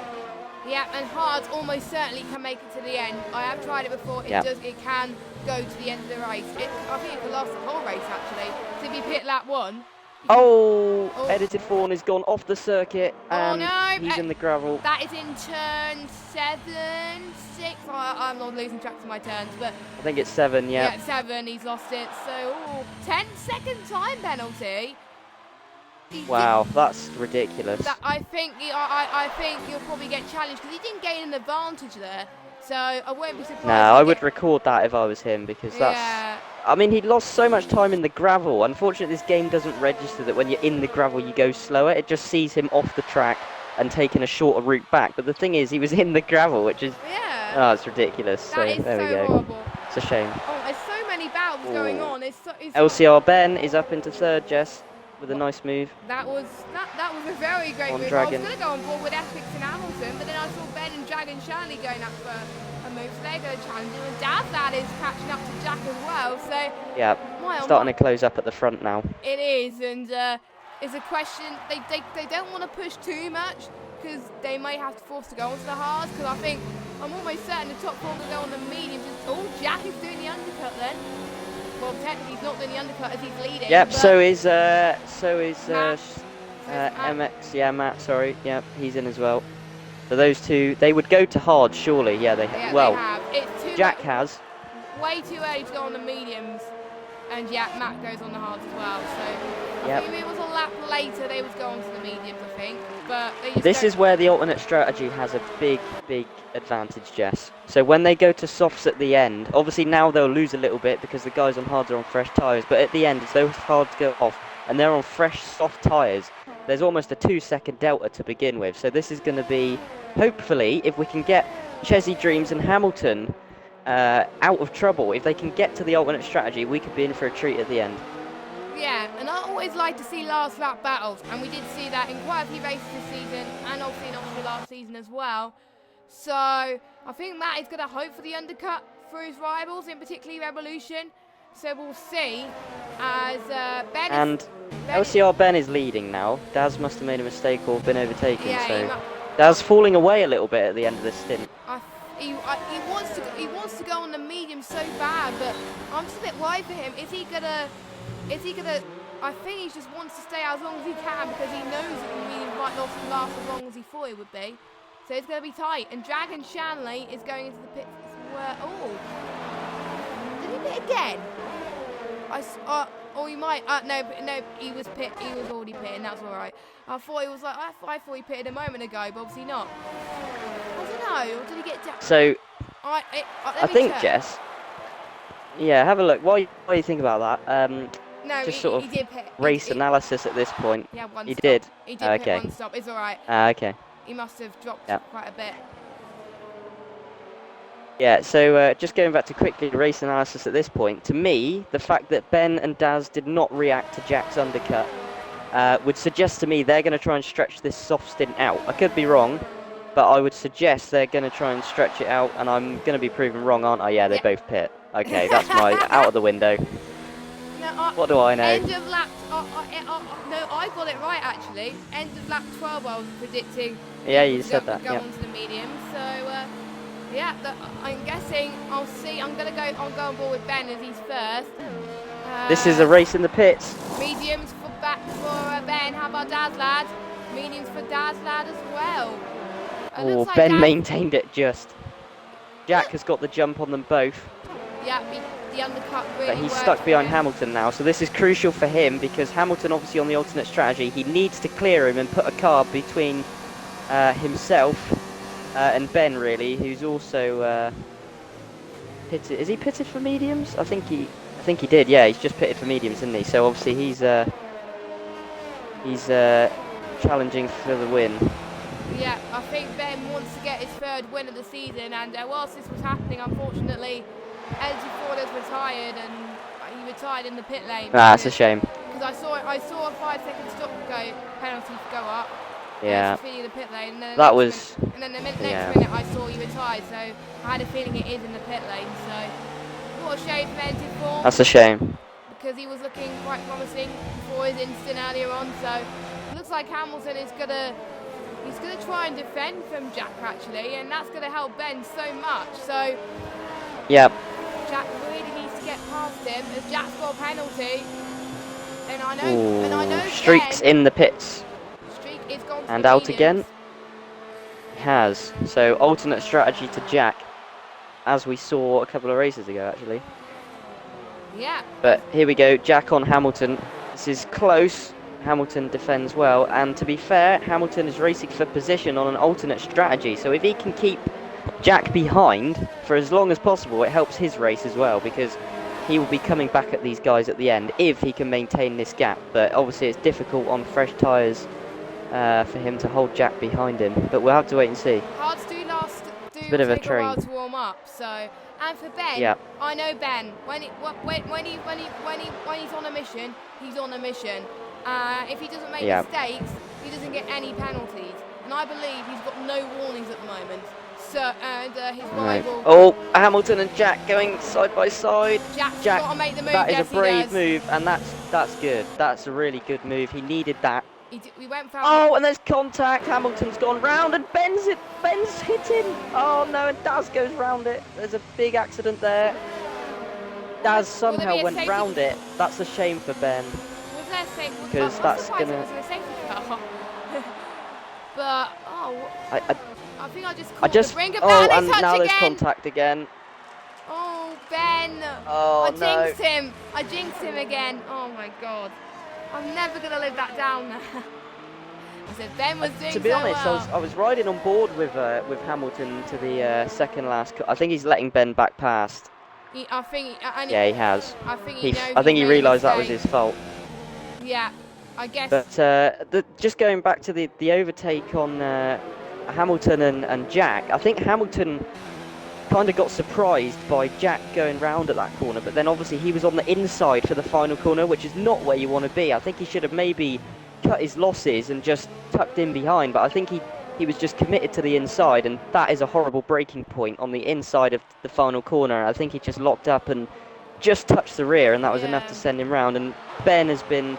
Yeah, and hards almost certainly can make it to the end. I have tried it before. It can go to the end of the race. I think it could last the whole race actually. So if you pit lap 1. Edited Fawn has gone off the circuit and he's in the gravel. That is in turn 7, 6. I'm not losing track of my turns, but I think it's 7. Yeah. Yeah, 7. He's lost it. So 10-second time penalty. Wow, that's ridiculous. I think he'll probably get challenged because he didn't gain an advantage there. So I won't be surprised. No, I would record that if I was him because that's. I mean, he lost so much time in the gravel. Unfortunately, this game doesn't register that when you're in the gravel you go slower. It just sees him off the track and taking a shorter route back. But the thing is, he was in the gravel, which is it's ridiculous. There we go. Horrible. It's a shame. Oh, there's so many battles going on. LCR Ben is up into 3rd, Jess, with a nice move. That was a very great move. Dragon. I was going to go on board with Essex and Hamilton, but then I saw Ben and Dragon Shirley going up for a move, so they're going to challenge him. And Dazlad is catching up to Jack as well. So starting to close up at the front now. It is, and it's a question. They don't want to push too much because they may have to force to go onto the hards. Because I'm almost certain the top 4 will go on the medium. Jack is doing the undercut then. well, technically he's not doing the undercut as he's leading. Yep. but So is Matt. MX. Yeah, Matt. Sorry. Yep. He's in as well. So those two, they would go to hard, surely. Yeah, they. Yeah, Well, they have. It's too Jack has. way too early to go on the mediums, and yeah, Matt goes on the hards as well. So Yep. I think if it was a lap later, they would go on to the mediums. I think, but they just This don't. is where the alternate strategy has a big advantage, Jess. So when they go to softs at the end, obviously now they'll lose a little bit because the guys on hards are on fresh tyres, but at the end, as those hards go off and they're on fresh, soft tyres, there's almost a 2-second delta to begin with. So this is going to be, hopefully, if we can get Chesney Dreams and Hamilton out of trouble, if they can get to the alternate strategy, we could be in for a treat at the end. Yeah, and I always like to see last lap battles, and we did see that in quite a few races this season, and obviously in Austria last season as well. So I think Matt is going to hope for the undercut for his rivals, in particularly Revolution. So we'll see as Ben and LCR Ben is leading now. Daz must have made a mistake or been overtaken, yeah, so Daz falling away a little bit at the end of this stint. He wants to go on the medium so bad, but I'm just a bit worried for him. Is he gonna? I think he just wants to stay out as long as he can because he knows that the medium might not last as long as he thought it would be. So it's going to be tight. And Dragon Shanley is going into the pits. Oh, did he pit again? Or he might. No, he was pit. He was already pitting. That's all right. I thought he pitted a moment ago, but obviously not. I don't know. Or did he get down? So I think Jess. Yeah, have a look. What do you think about that? No, just sort of he did pit. race analysis at this point. Yeah, one he stop. did. He did pit one stop. It's all right. Okay. He must have dropped quite a bit. Yeah, so just going back to quickly race analysis at this point, to me, the fact that Ben and Daz did not react to Jack's undercut would suggest to me they're going to try and stretch this soft stint out. I could be wrong, but I would suggest they're going to try and stretch it out, and I'm going to be proven wrong, aren't I? Yeah, they both pit. Okay, that's my out of the window. No, what do I know? End of lap. No, I got it right actually. End of lap 12, I was predicting. Yeah, you said that. Go onto the medium. So yeah, I'm guessing I'll see. I'm gonna go on board with Ben as he's first. This is a race in the pits. Mediums for Ben. How about Daz lad? Mediums for Daz lad as well. Oh, like Ben maintained it just. Jack has got the jump on them both. Yeah, the undercut really. But he's stuck behind Hamilton now, so this is crucial for him because Hamilton, obviously on the alternate strategy, he needs to clear him and put a car between himself and Ben, really, who's also pitted. Is he pitted for mediums? I think he did. Yeah, he's just pitted for mediums, isn't he? So obviously he's challenging for the win. Yeah, I think Ben wants to get his third win of the season, and whilst this was happening, unfortunately, LT4 has retired, and he retired in the pit lane. Ah, that's a shame. Because I saw a 5-second stop penalty go up. Yeah. In the pit lane. And then that was. And then the next minute I saw he retired, so I had a feeling it is in the pit lane. So what a shame for LT4. That's a shame. Because he was looking quite promising before his instant earlier on. So it looks like Hamilton is gonna. He's going to try and defend from Jack, actually, and that's going to help Ben so much. So, yep. Jack really needs to get past him as Jack's got a penalty. And I know. Streak's in the pits. Streak is gone. And out again. He has. So alternate strategy to Jack, as we saw a couple of races ago, actually. Yeah. But here we go. Jack on Hamilton. This is close. Hamilton defends well, and to be fair, Hamilton is racing for position on an alternate strategy, so if he can keep Jack behind for as long as possible, it helps his race as well, because he will be coming back at these guys at the end if he can maintain this gap. But obviously it's difficult on fresh tyres for him to hold Jack behind him, but we'll have to wait and see. Hards do it's a bit of a train. While to warm up, so and for Ben, I know Ben when he's on a mission, he's on a mission. If he doesn't make mistakes, he doesn't get any penalties. And I believe he's got no warnings at the moment. So, and his rival... Oh, Hamilton and Jack going side by side. Jack's got to make the move. That is a brave move, and that's good. That's a really good move. He needed that. We went for... Oh, and there's contact. Hamilton's gone round, and Ben's hit him. Oh, no, and Daz goes round it. There's a big accident there. Daz Will there somehow be a went safety? round it. That's a shame for Ben. Was there safety? Because I'm that's surprised gonna. it wasn't a safety car. But I, I, I think I just I caught the just. brink of Oh, that. They and touch now there's again. contact again. Oh, Ben. I Oh no. jinxed him. I jinxed him again. Oh my God. I'm never gonna live that down now. I said Ben was doing To be so honest, well. I was riding on board with Hamilton to the second last. I think he's letting Ben back past. I think. Yeah, he has. I think he knows. I think he he's made a realised that was mistake. his fault. Yeah, I guess. But just going back to the overtake on Hamilton and Jack, I think Hamilton kind of got surprised by Jack going round at that corner, but then obviously he was on the inside for the final corner, which is not where you want to be. I think he should have maybe cut his losses and just tucked in behind, but I think he was just committed to the inside, and that is a horrible breaking point on the inside of the final corner. I think he just locked up and just touched the rear, and that was enough to send him round. And Ben has been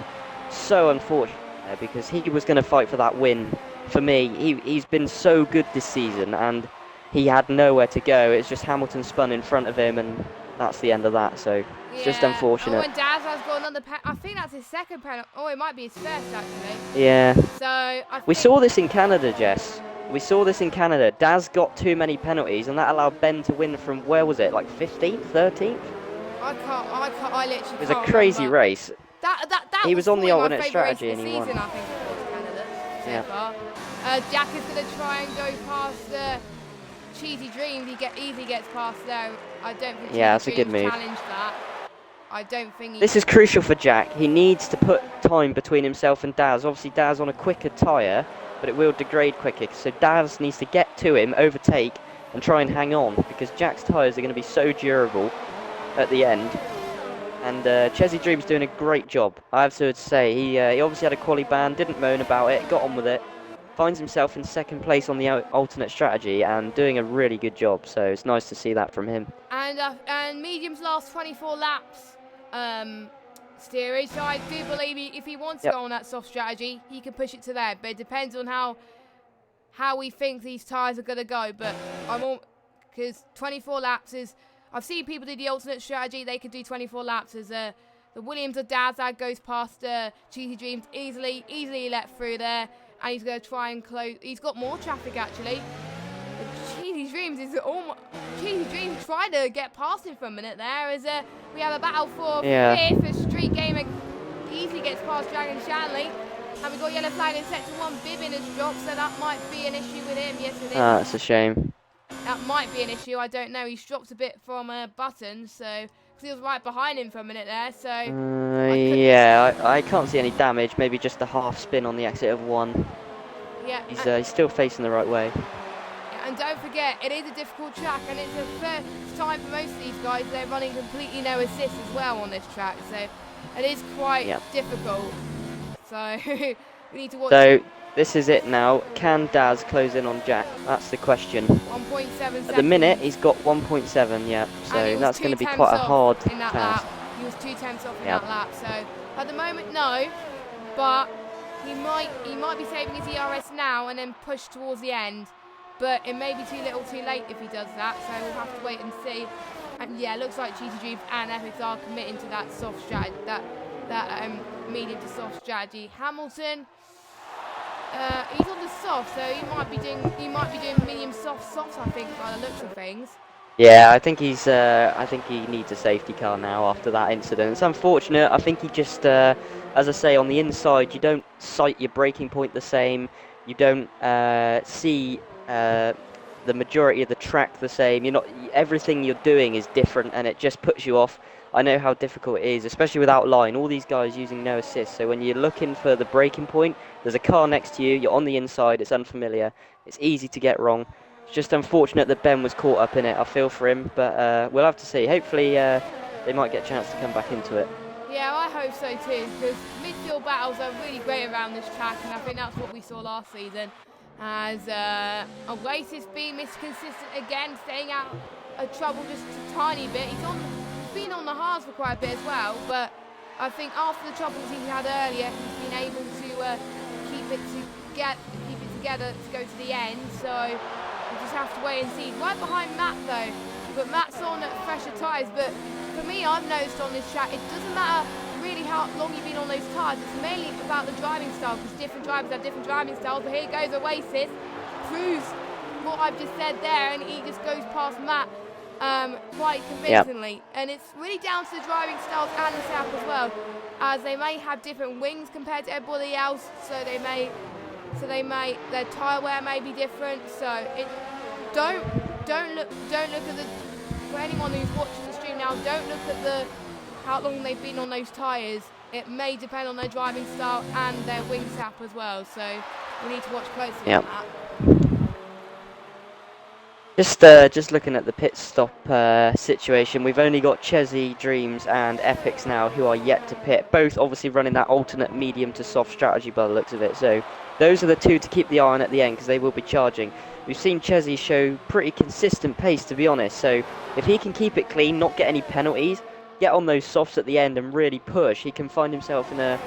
so unfortunate because he was going to fight for that win. For me, he's been so good this season, and he had nowhere to go. It's just Hamilton spun in front of him, and that's the end of that. So it's just unfortunate. Oh, and Daz has got another I think that's his second penalty. Oh, it might be his first actually. Yeah. So we saw this in Canada, Jess. We saw this in Canada. Daz got too many penalties, and that allowed Ben to win from, where was it, like 15th, 13th? I literally It was a crazy race. That he was on the alternate my strategy and he won. I think it was Canada so far. Jack is going to try and go past Cheesy Dreams. He easily gets past there. I don't think that's Cheesy a good Dreams move. challenged that. I don't think this is crucial for Jack. He needs to put time between himself and Daz. Obviously, Daz on a quicker tyre, but it will degrade quicker. So Daz needs to get to him, overtake, and try and hang on, because Jack's tyres are going to be so durable at the end. And Chesy Dream's doing a great job, I have to say. He obviously had a quali ban, didn't moan about it, got on with it. Finds himself in second place on the alternate strategy and doing a really good job. So it's nice to see that from him. And mediums last 24 laps. Steerage, so I do believe if he wants to go on that soft strategy, he can push it to there, but it depends on how we think these tyres are going to go. But because 24 laps is, I've seen people do the alternate strategy, they can do 24 laps. As the Williams of Dazad goes past Cheesy Dreams, easily let through there, and he's going to try and close. He's got more traffic actually. Cheesy Dreams trying to get past him for a minute there, as we have a battle for fifth. A street gamer easily gets past Dragon Shanley, and we've got yellow flag in sector 1. Bibbin has dropped, so that might be an issue with him. Yes, it is. That's a shame. That might be an issue. I don't know. He's dropped a bit from Button, so because he was right behind him for a minute there. So I can't see any damage. Maybe just a half spin on the exit of 1. Yeah, he's still facing the right way. And don't forget, it is a difficult track, and it's the first time for most of these guys. They're running completely no assist as well on this track, so it is quite difficult. So we need to watch. So this is it now. Can Daz close in on Jack? That's the question. 1.7 At the minute, he's got 1.7. Yeah. So that's going to be quite a hard task. He was 2 tenths off in that lap. So at the moment, no, but he might be saving his ERS now and then push towards the end. But it may be too little too late if he does that, so we'll have to wait and see. And yeah, it looks like Cheesy Dreams and Epics are committing to that soft strategy, that medium to soft strategy. Hamilton, he's on the soft, so he might be doing medium soft, I think, by the looks of things. Yeah, I think he needs a safety car now after that incident. It's unfortunate. I think he just, as I say, on the inside, you don't sight your braking point the same. You don't see the majority of the track the same. Everything you're doing is different, and it just puts you off. I know how difficult it is, especially without line. All these guys using no assist, so when you're looking for the braking point, there's a car next to you, you're on the inside, it's unfamiliar, it's easy to get wrong. It's just unfortunate that Ben was caught up in it. I feel for him, but we'll have to see. Hopefully they might get a chance to come back into it. Yeah, I hope so too, because midfield battles are really great around this track, and I think that's what we saw last season. As Oasis being inconsistent again, staying out of trouble just a tiny bit. He's been on the hards for quite a bit as well, but I think after the troubles he had earlier, he's been able to keep it together to go to the end. So we just have to wait and see. Right behind Matt though, but Matt's on fresher tyres. But for me, I've noticed on this track, it doesn't matter really how long you've been on those tyres. It's mainly about the driving style, because different drivers have different driving styles. But here goes Oasis, proves what I've just said there, and he just goes past Matt quite convincingly. And it's really down to the driving styles and the setup as well, as they may have different wings compared to everybody else, so their tyre wear may be different. So don't look at the, for anyone who's watching the stream now, don't look at how long they've been on those tyres. It may depend on their driving style and their wing setup as well. So we need to watch closely on that. Just looking at the pit stop situation, we've only got Chesy, Dreams and Epics now who are yet to pit, both obviously running that alternate medium to soft strategy by the looks of it. So those are the two to keep the eye on at the end, because they will be charging. We've seen Chesy show pretty consistent pace, to be honest, so if he can keep it clean, not get any penalties, get on those softs at the end and really push, he can find himself in a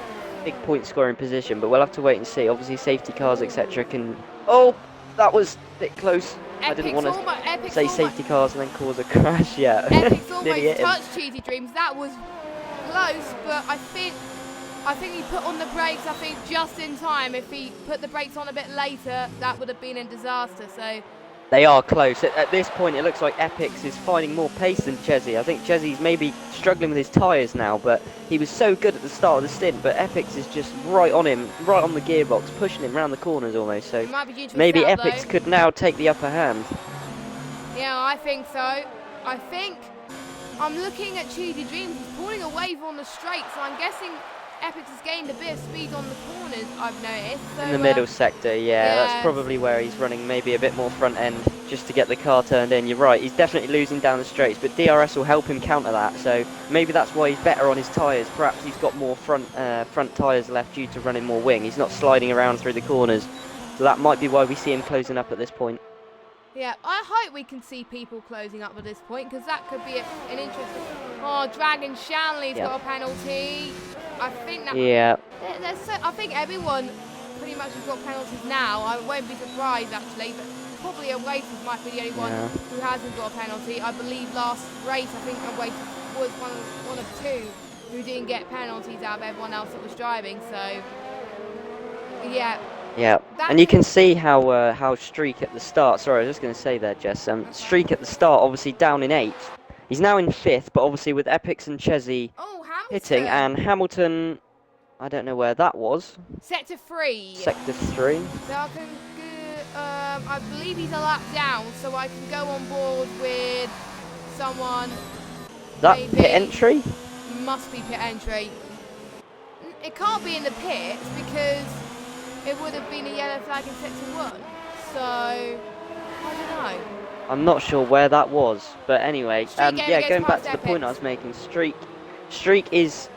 big point scoring position. But we'll have to wait and see. Obviously safety cars etc can... Oh, that was a bit close. I didn't want to say safety cars and then cause a crash. Yeah. Epic's almost touched Cheesy Dreams. That was close, but I think he put on the brakes, I think, just in time. If he put the brakes on a bit later, that would have been a disaster. So they are close. At this point, it looks like Epics is finding more pace than Chesy. I think Chesy's maybe struggling with his tyres now, but he was so good at the start of the stint. But Epics is just right on him, right on the gearbox, pushing him round the corners almost. So maybe Epics could now take the upper hand. Yeah, I think so. I think I'm looking at Cheesy Dreams. He's pulling away on the straight, so I'm guessing Epics has gained a bit of speed on the corners, I've noticed. So, in the middle sector, yeah, that's probably where he's running maybe a bit more front end just to get the car turned in. You're right, he's definitely losing down the straights, but DRS will help him counter that, so maybe that's why he's better on his tyres. Perhaps he's got more front tyres left due to running more wing. He's not sliding around through the corners, so that might be why we see him closing up at this point. Yeah, I hope we can see people closing up at this point, because that could be an interesting... Oh, Dragon Shanley's got a penalty. I think that... Yeah. I think everyone pretty much has got penalties now. I won't be surprised, actually, but probably Oasis might be the only one who hasn't got a penalty. I believe last race, I think Oasis was one of two who didn't get penalties out of everyone else that was driving, so... Yeah. Yeah, and you can see how Streak at the start, sorry, I was just going to say there, Jess, Streak at the start, obviously down in 8th. He's now in 5th, but obviously with Epics and Chesy hitting, and Hamilton, I don't know where that was. Sector 3. Sector 3. So I can go, I believe he's a lap down, so I can go on board with someone. That pit entry? Must be pit entry. It can't be in the pits, because it would have been a yellow flag in Sector 1, so I don't know. I'm not sure where that was, but anyway, yeah, going back to the Epics. point I was making, Streak is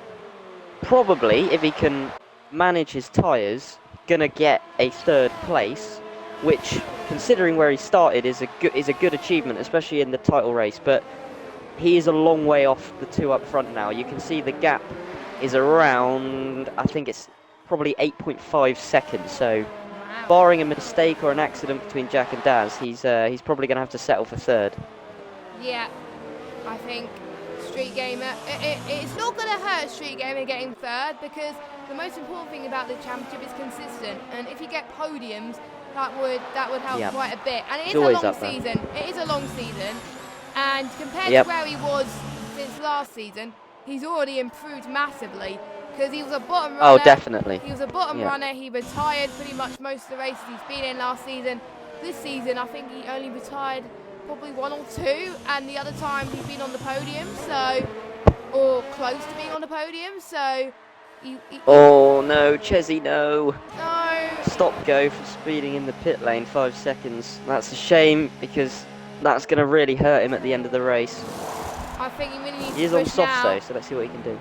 probably, if he can manage his tyres, gonna get a 3rd place, which, considering where he started, is a good achievement, especially in the title race. But he is a long way off the two up front now. You can see the gap is around, I think it's probably 8.5 seconds, so barring a mistake or an accident between Jack and Daz, he's probably going to have to settle for 3rd. Yeah, I think Street Gamer, it's not going to hurt Street Gamer getting 3rd, because the most important thing about the championship is consistent, and if you get podiums, that would help quite a bit. And it is a long season. It is a long season, and compared to where he was since last season, he's already improved massively. Because he was a bottom runner. Oh, definitely. He was a bottom runner. He retired pretty much most of the races he's been in last season. This season, I think he only retired probably 1 or 2, and the other time he's been on the podium, or close to being on the podium. So, oh no, Chesy, no! No. Stop go for speeding in the pit lane, 5 seconds. That's a shame, because that's going to really hurt him at the end of the race. I think he really needs to push now. He is on softs though, so let's see what he can do.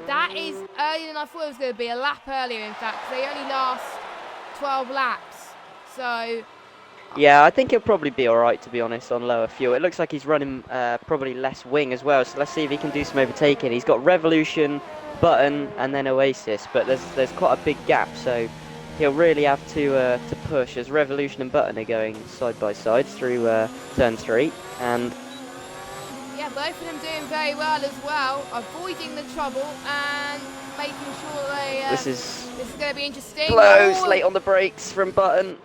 That is earlier than I thought it was going to be, a lap earlier in fact, because they only last 12 laps, so... Yeah, I think he'll probably be alright, to be honest, on lower fuel. It looks like he's running probably less wing as well, so let's see if he can do some overtaking. He's got Revolution, Button, and then Oasis, but there's quite a big gap, so he'll really have to push as Revolution and Button are going side by side through turn 3, and Yeah, both of them doing very well as well, avoiding the trouble and making sure they. this is going to be interesting. close, Oh, late on the brakes from Button.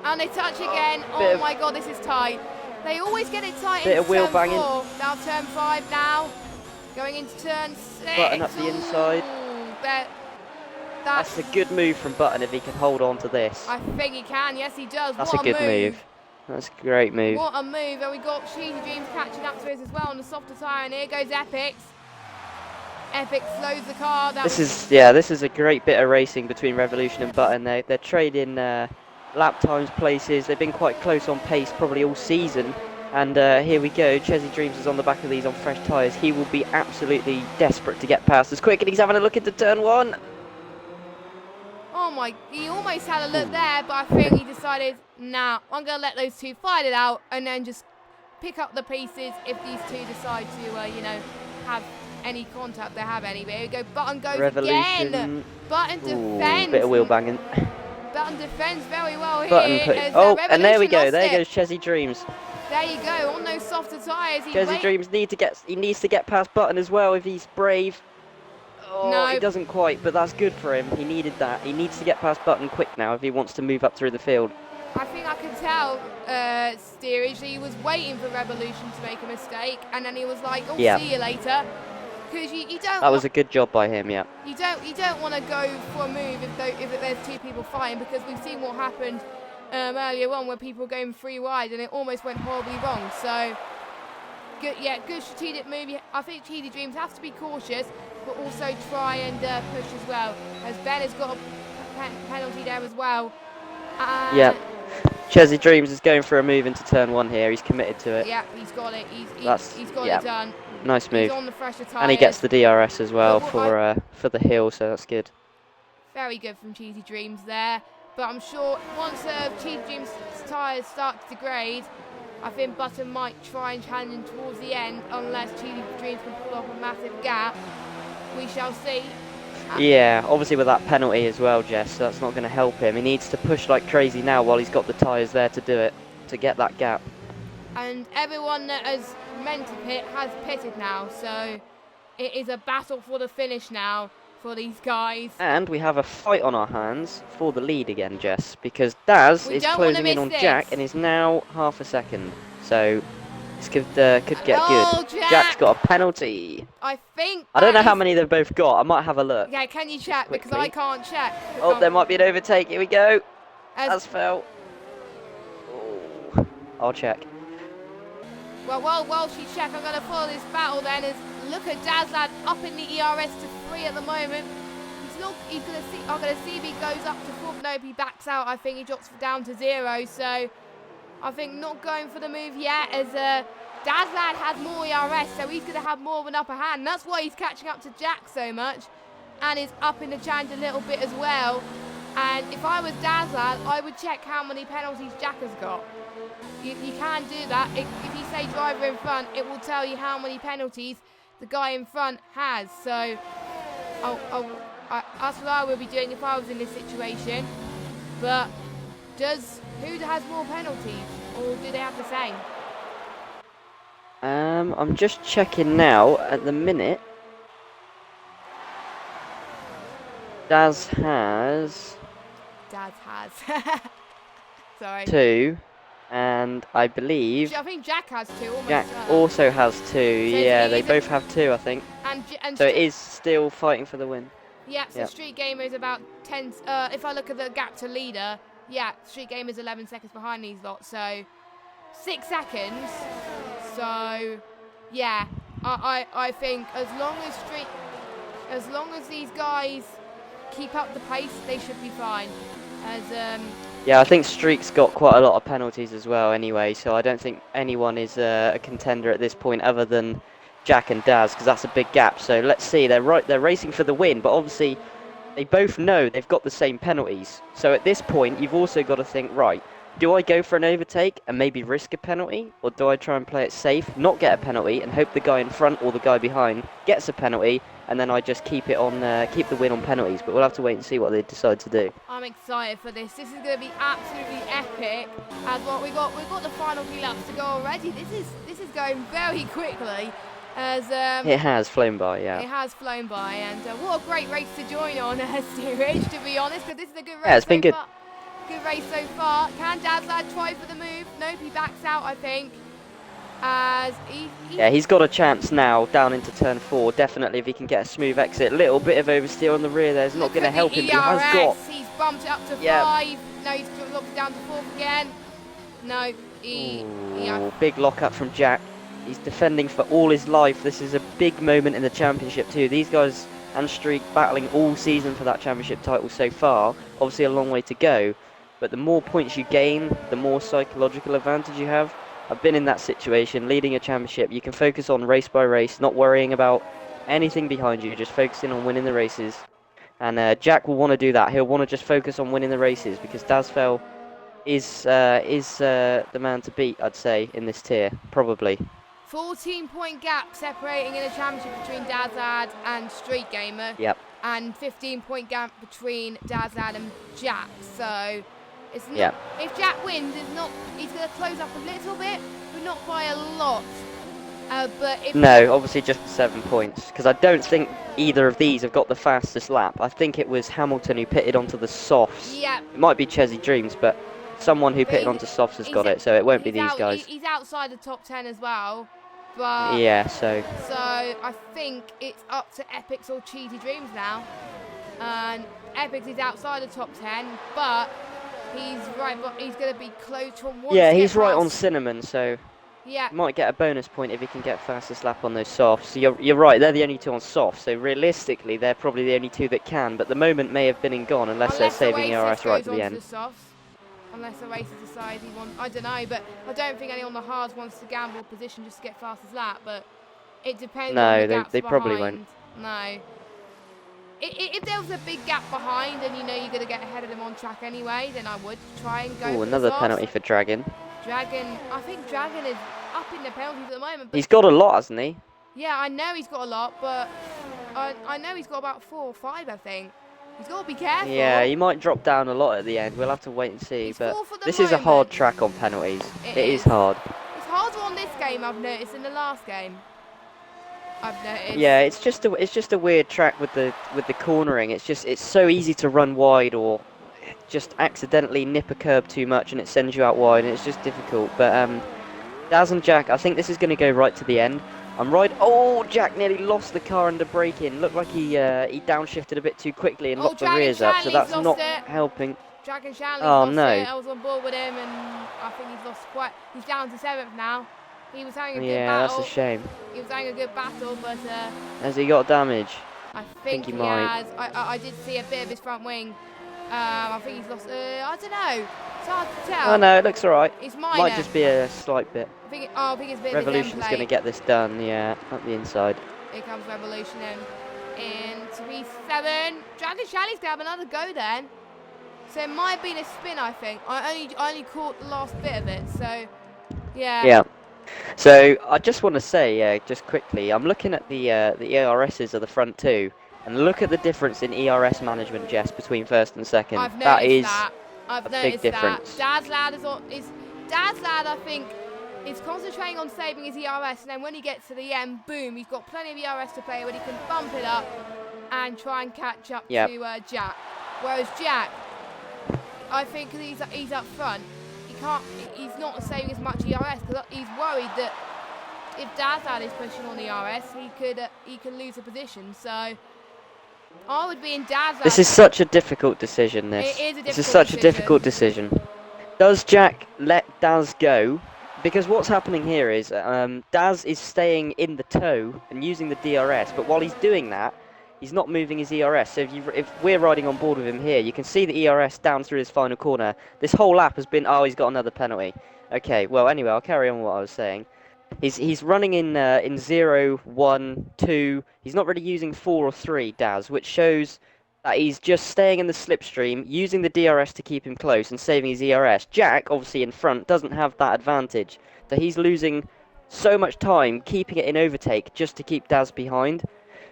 and they touch again. Bit Oh of- my God, this is tight. They always get it tight Bit in of wheel turn banging. 4. Now turn 5 now. Going into turn 6. Button up the inside. Ooh, That's a good move from Button if he can hold on to this. I think he can. Yes, he does. That's what a good move. That's a great move. What a move. And we got Cheesy Dreams catching up to us as well on the softer tyre. And here goes Epix. Epic slows the car. This is a great bit of racing between Revolution and Button. They're trading lap times, places. They've been quite close on pace probably all season. And here we go. Chesy Dreams is on the back of these on fresh tyres. He will be absolutely desperate to get past as quick. And he's having a look into turn 1. Oh my, he almost had a look there, but I think he decided, nah, I'm going to let those two fight it out and then just pick up the pieces if these two decide to, you know, have any contact, they have any. There we go, Button goes Revolution. again. Button Ooh, defends. bit of wheel banging. Button defends very well Button here. As, and there we Revolution go. lost There it. goes Chesy Dreams. There you go, on those softer tyres. Chesy Dreams needs to get past Button as well if he's brave. Oh, No. he doesn't quite, but that's good for him. He needed that. He needs to get past Button quick now if he wants to move up through the field. I think I could tell steerage. He was waiting for Revolution to make a mistake, and then he was like, "Oh, Yeah. see you later." Because you don't. That was a good job by him, yeah. You don't want to go for a move if there's two people fighting, because we've seen what happened earlier on where people were going 3 wide and it almost went horribly wrong. So good, yeah, good strategic move. I think Cheesy Dreams has to be cautious, but also try and push as well. As Ben has got a penalty there as well. Yeah. Chesy Dreams is going for a move into turn 1 here. He's committed to it. Yeah, he's got it. He's got yeah. it done. Nice move. He's on the fresher tyres. And he gets the DRS as well But for the hill, so that's good. Very good from Cheesy Dreams there. But I'm sure once Cheesy Dreams' tyres start to degrade, I think Button might try and challenge him towards the end, unless Cheesy Dreams can pull off a massive gap. We shall see. Yeah, obviously with that penalty as well, Jess, so that's not going to help him. He needs to push like crazy now while he's got the tyres there to do it, to get that gap. And everyone that has meant to pit has pitted now, so it is a battle for the finish now for these guys. And we have a fight on our hands for the lead again, Jess, because Daz is closing in on Jack and is now half a second. So this could get good. Jack's got a penalty. I think. I don't know how many they've both got. I might have a look. Yeah, can you check? Quickly. Because I can't check. Oh, there might be an overtake. Here we go. Daz fell. Oh, I'll check. Well, while she check, I'm going to follow this battle then. As look at Dazlad up in the ERS to 3 at the moment. He's going to see. I'm going to see if he goes up to 4. No, if he backs out, I think he drops down to 0. So I think not going for the move yet, as Dazlad has more ERS, so he's going to have more of an upper hand. That's why he's catching up to Jack so much, and is up in the challenge a little bit as well. And if I was Dazlad, I would check how many penalties Jack has got. You can do that. If you say driver in front, it will tell you how many penalties the guy in front has. So that's what I would be doing if I was in this situation. But who has more penalties, or do they have the same? I'm just checking now. At the minute, Daz has. Sorry. 2, and I believe I think Jack has 2. Almost Jack also has 2. So yeah, they both have 2, I think. And so it is still fighting for the win. Yeah, so Street Gamer is about 10. If I look at the gap to leader, yeah, Street Gamer is 11 seconds behind these lots, so 6 seconds. So yeah, I think as long as these guys keep up the pace, they should be fine. Yeah, I think Streak's got quite a lot of penalties as well anyway, so I don't think anyone is a contender at this point other than Jack and Daz, because that's a big gap. So let's see, they're racing for the win, but obviously they both know they've got the same penalties. So at this point, you've also got to think, right, do I go for an overtake and maybe risk a penalty, or do I try and play it safe, not get a penalty, and hope the guy in front or the guy behind gets a penalty, and then I just keep it on, keep the win on penalties? But we'll have to wait and see what they decide to do. I'm excited for this. This is going to be absolutely epic. As what we've got the final few laps to go already. This is going very quickly. As it has flown by, yeah. It has flown by, and what a great race to join on, Steerage, to be honest, because this is a good race. Yeah, it's been good. Good race so far. Can Dad's Lad try for the move? Nope, he backs out, I think. As yeah, he's got a chance now down into turn 4. Definitely, if he can get a smooth exit. Little bit of oversteer on the rear there is not going to help him. But he has got. He's bumped it up to 5. No, he's locked it down to 4th again. No, big lock up from Jack. He's defending for all his life. This is a big moment in the championship too. These guys and Streak battling all season for that championship title so far. Obviously, a long way to go. But the more points you gain, the more psychological advantage you have. I've been in that situation, leading a championship. You can focus on race by race, not worrying about anything behind you, just focusing on winning the races. And Jack will want to do that. He'll want to just focus on winning the races because Dazfel is the man to beat, I'd say, in this tier, probably. 14-point gap separating in a championship between Dazad and Street Gamer. Yep. And 15-point gap between Dazad and Jack. So. It's not, if Jack wins, he's going to close up a little bit, but not by a lot. But if no, obviously just 7 points, because I don't think either of these have got the fastest lap. I think it was Hamilton who pitted onto the softs. Yeah. It might be Chesy Dreams, but someone who pitted onto softs has got it, so it won't be these guys. He's outside the top 10 as well. But yeah, so I think it's up to Epix or Cheesy Dreams now. And Epix is outside the top 10, but he's right, but he's going to be close from one. Yeah, he's right on Cinnamon, so yeah, might get a bonus point if he can get fastest lap on those softs. So you're right, they're the only two on softs, so realistically they're probably the only two that can, but the moment may have been and gone unless they're saving ERS right to the end. Unless the racer decides he wants, I don't know, but I don't think anyone on the hards wants to gamble position just to get fastest lap, but it depends on the gaps they probably won't. No. If there was a big gap behind and you know you're going to get ahead of them on track anyway, then I would try and go for another penalty for Dragon. I think Dragon is up in the penalties at the moment. But he's got a lot, hasn't he? Yeah, I know he's got a lot, but I know he's got about 4 or 5, I think. He's got to be careful. Yeah, he might drop down a lot at the end. We'll have to wait and see. He's but this is a hard track on penalties. It is hard. It's harder on this game, I've noticed, than the last game. I've noticed. Yeah, it's just a weird track with the cornering. It's so easy to run wide or just accidentally nip a curb too much and it sends you out wide, and it's just difficult. But Daz and Jack, I think this is going to go right to the end. I'm right. Oh, Jack nearly lost the car under braking. Looked like he downshifted a bit too quickly and locked the rears up, so that's not helping. Dragon Shanley's lost it. I was on board with him, and I think he's lost quite. He's down to 7th now. He was having a good battle. Yeah, that's a shame. He was having a good battle, but has he got damage? I think he might. has. I did see a bit of his front wing. I think he's lost. I don't know. It's hard to tell. Oh no, it looks alright. It's minor. Might just be a slight bit. I think it's a bit Revolution's going to get this done, yeah, up the inside. Here comes Revolution in 3-7. Dragon Shanley's going to have another go then. So it might have been a spin, I think. I only caught the last bit of it, so yeah. Yeah. So I just want to say, just quickly, I'm looking at the ERSs of the front two, and look at the difference in ERS management, Jess, between first and second. I've noticed that. I've noticed a big difference. Dad's Lad Dad's Lad, I think, is concentrating on saving his ERS, and then when he gets to the end, boom, he's got plenty of ERS to play when he can bump it up and try and catch up to Jack. Whereas Jack, I think he's up front, he's not saving as much ERS because he's worried that if Dad's Lad is pushing on the ERS, he could lose a position. So I would be in Dad's Lad. This is such a difficult decision. It is a difficult decision. This is such a difficult decision. Does Jack let Daz go? Because what's happening here is Daz is staying in the toe and using the DRS, but while he's doing that, he's not moving his ERS. So if we're riding on board with him here, you can see the ERS down through his final corner. This whole lap has been, oh, he's got another penalty. Okay, well, anyway, I'll carry on what I was saying. He's running in 0, 1, 2. He's not really using 4 or 3, Daz, which shows that he's just staying in the slipstream, using the DRS to keep him close and saving his ERS. Jack, obviously in front, doesn't have that advantage. So he's losing so much time keeping it in overtake just to keep Daz behind.